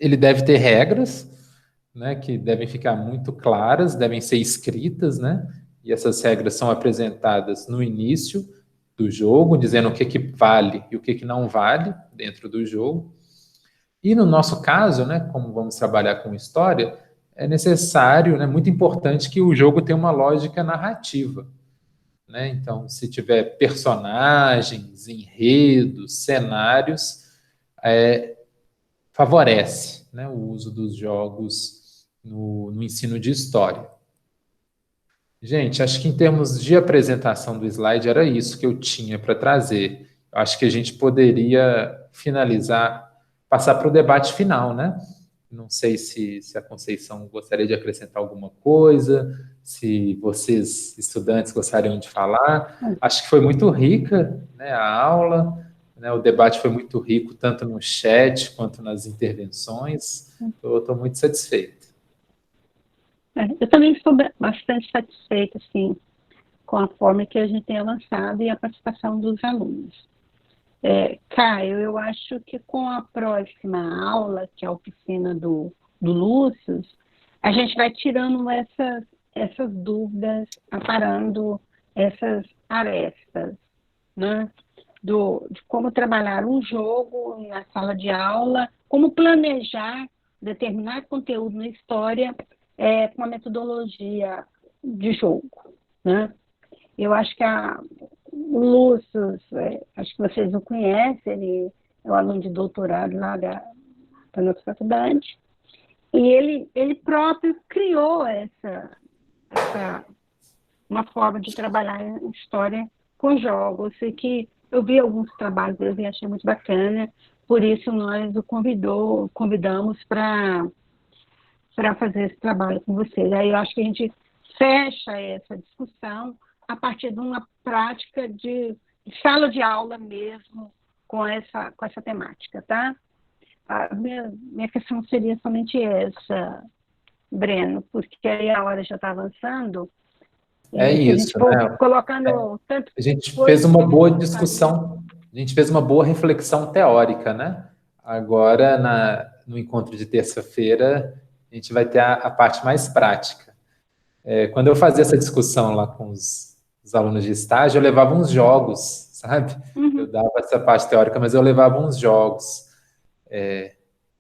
Ele deve ter regras, né, que devem ficar muito claras, devem ser escritas, né? E essas regras são apresentadas no início do jogo, dizendo o que vale e o que não vale dentro do jogo. E no nosso caso, né, como vamos trabalhar com história, é necessário, né, muito importante que o jogo tenha uma lógica narrativa. né? Então, se tiver personagens, enredos, cenários, favorece, né, o uso dos jogos no ensino de história. Gente, acho que em termos de apresentação do slide era isso que eu tinha para trazer. Acho que a gente poderia finalizar, passar para o debate final, né? Não sei se a Conceição gostaria de acrescentar alguma coisa, se vocês, estudantes, gostariam de falar. Acho que foi muito rica, né, a aula, né, o debate foi muito rico, tanto no chat quanto nas intervenções. Eu estou muito satisfeito. Eu também estou bastante satisfeita, assim, com a forma que a gente tem avançado e a participação dos alunos. Caio, eu acho que com a próxima aula, que é a oficina do Lúcio, a gente vai tirando essas dúvidas, aparando essas arestas, né? De como trabalhar um jogo na sala de aula, como planejar determinado conteúdo na história com uma metodologia de jogo, né? Eu acho que o Lúcio, acho que vocês o conhecem, ele é um aluno de doutorado lá da nossa faculdade, e ele próprio criou uma forma de trabalhar em história com jogos, e que eu vi alguns trabalhos dele e achei muito bacana, por isso nós o convidamos para fazer esse trabalho com vocês. Aí eu acho que a gente fecha essa discussão a partir de uma prática de sala de aula mesmo com essa temática, tá? A minha questão seria somente essa, Breno, porque aí a hora já está avançando. É isso, né? Colocando tanto. A gente fez uma boa discussão, a gente fez uma boa reflexão teórica, né? Agora, no encontro de terça-feira, a gente vai ter a parte mais prática. Quando eu fazia essa discussão lá com os alunos de estágio, eu levava uns jogos, sabe? Uhum. Eu dava essa parte teórica, mas eu levava uns jogos.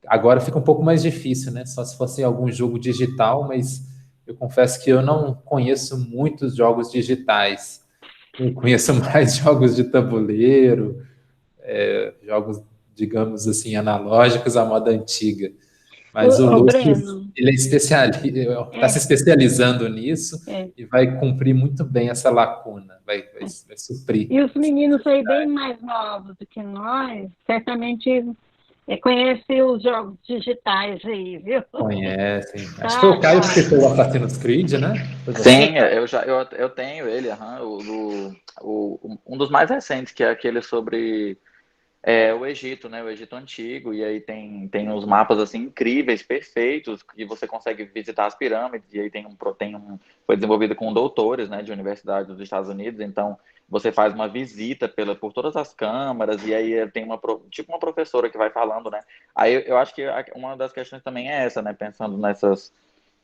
Agora fica um pouco mais difícil, né? Só se fosse algum jogo digital, mas eu confesso que eu não conheço muitos jogos digitais. Eu conheço mais jogos de tabuleiro, jogos, digamos assim, analógicos à moda antiga. Mas o Lúcio, ele está se especializando nisso e vai cumprir muito bem essa lacuna, vai suprir. E os meninos aí bem mais novos do que nós, certamente conhecem os jogos digitais aí, viu? Conhecem. Acho que foi o Caio que citou o Assassin's Creed, né? Sim, eu tenho ele, um dos mais recentes, que é aquele sobre o Egito, né? O Egito Antigo, e aí tem uns mapas assim incríveis, perfeitos, que você consegue visitar as pirâmides, e aí foi desenvolvido com doutores, né, de universidades dos Estados Unidos, então você faz uma visita por todas as câmaras, e aí tem uma professora que vai falando, né? Aí eu acho que uma das questões também é essa, né? Pensando nessas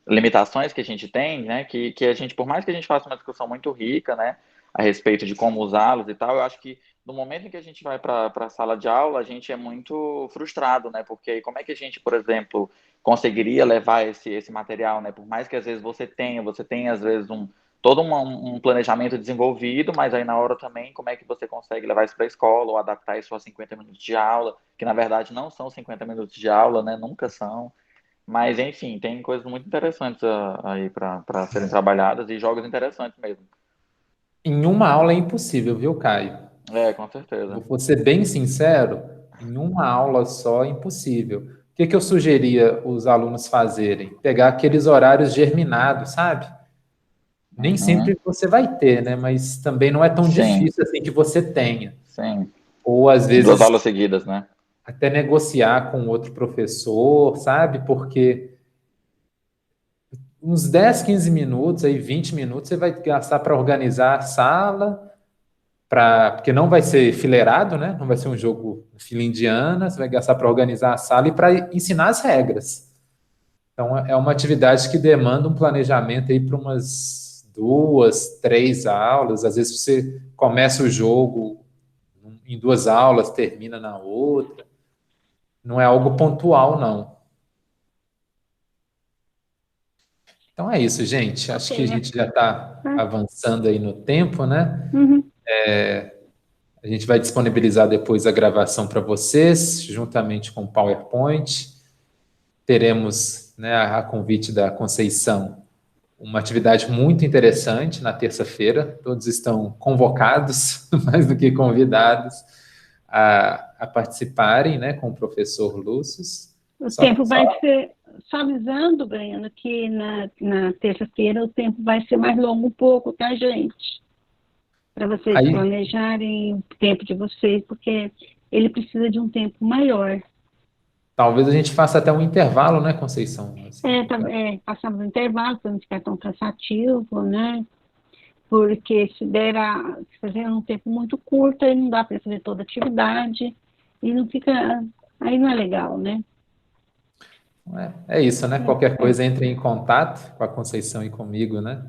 limitações que a gente tem, né? Que a gente, por mais que a gente faça uma discussão muito rica, né, a respeito de como usá-los e tal, eu acho que no momento em que a gente vai para a sala de aula, a gente é muito frustrado, né? Porque como é que a gente, por exemplo, conseguiria levar esse material, né? Por mais que às vezes você tenha às vezes todo um planejamento desenvolvido, mas aí na hora também, como é que você consegue levar isso para a escola ou adaptar isso a 50 minutos de aula, que na verdade não são 50 minutos de aula, né? Nunca são. Mas, enfim, tem coisas muito interessantes aí para serem trabalhadas e jogos interessantes mesmo. Em uma aula é impossível, viu, Caio? Com certeza. Vou ser bem sincero, em uma aula só é impossível. O que eu sugeria os alunos fazerem? Pegar aqueles horários germinados, sabe? Nem sempre você vai ter, né? Mas também não é tão difícil assim que você tenha. Sim. Ou às vezes 2 aulas seguidas, né? Até negociar com outro professor, sabe? Porque uns 10, 15 minutos, aí 20 minutos, você vai gastar para organizar a sala, porque não vai ser fileirado, né? Não vai ser um jogo fila indiana, você vai gastar para organizar a sala e para ensinar as regras. Então, é uma atividade que demanda um planejamento aí para umas 2, 3 aulas. Às vezes você começa o jogo em 2 aulas, termina na outra. Não é algo pontual, não. Então é isso, gente. Acho que a Ok. gente já está avançando aí no tempo, né? Uhum. A gente vai disponibilizar depois a gravação para vocês, juntamente com o PowerPoint. Teremos, né, a convite da Conceição, uma atividade muito interessante na terça-feira. Todos estão convocados, mais do que convidados, a participarem, né, com o professor Lúcio. O tempo vai ser, só avisando, Breno, que na terça-feira o tempo vai ser mais longo um pouco, tá, gente? Para vocês Aí, planejarem o tempo de vocês, porque ele precisa de um tempo maior. talvez a gente faça até um intervalo, né, Conceição? Assim, Passamos o intervalo para não ficar tão cansativo, né? Porque se fazer um tempo muito curto, aí não dá para fazer toda a atividade e não fica, aí não é legal, né? é isso, né? Qualquer coisa, entre em contato com a Conceição e comigo, né?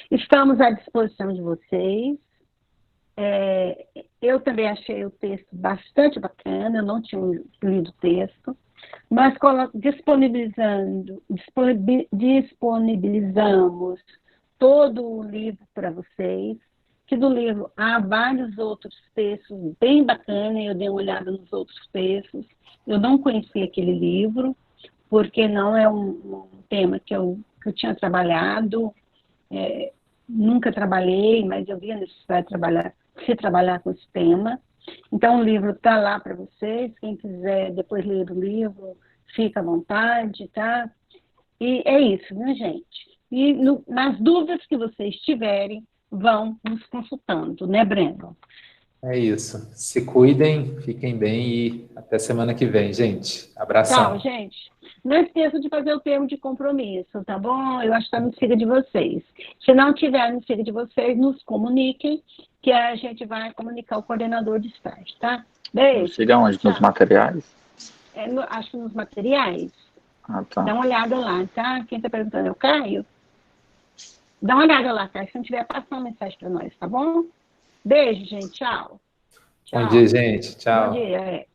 Estamos à disposição de vocês. Eu também achei o texto bastante bacana, eu não tinha lido o texto, mas disponibilizamos todo o livro para vocês, que do livro há vários outros textos bem bacanas, eu dei uma olhada nos outros textos, eu não conhecia aquele livro, porque não é um tema que eu tinha trabalhado, nunca trabalhei, mas eu vi a necessidade de trabalhar com esse tema. Então, o livro está lá para vocês. Quem quiser depois ler o livro, fica à vontade, tá? E é isso, né, gente? E nas dúvidas que vocês tiverem, vão nos consultando, né, Breno? É isso. Se cuidem, fiquem bem e até semana que vem, gente. Abração. Tchau, gente. Não esqueça de fazer o termo de compromisso, tá bom? Eu acho que está no siga de vocês. Se não tiver no siga de vocês, nos comuniquem, que a gente vai comunicar o coordenador de estágio, tá? Beijo. Siga onde? Nos materiais? Acho que nos materiais. Ah, tá. Dá uma olhada lá, tá? Quem está perguntando é o Caio. Dá uma olhada lá, Caio. Se não tiver, passa uma mensagem para nós, tá bom? Beijo, gente. Tchau. Bom dia, gente. Tchau. Bom dia.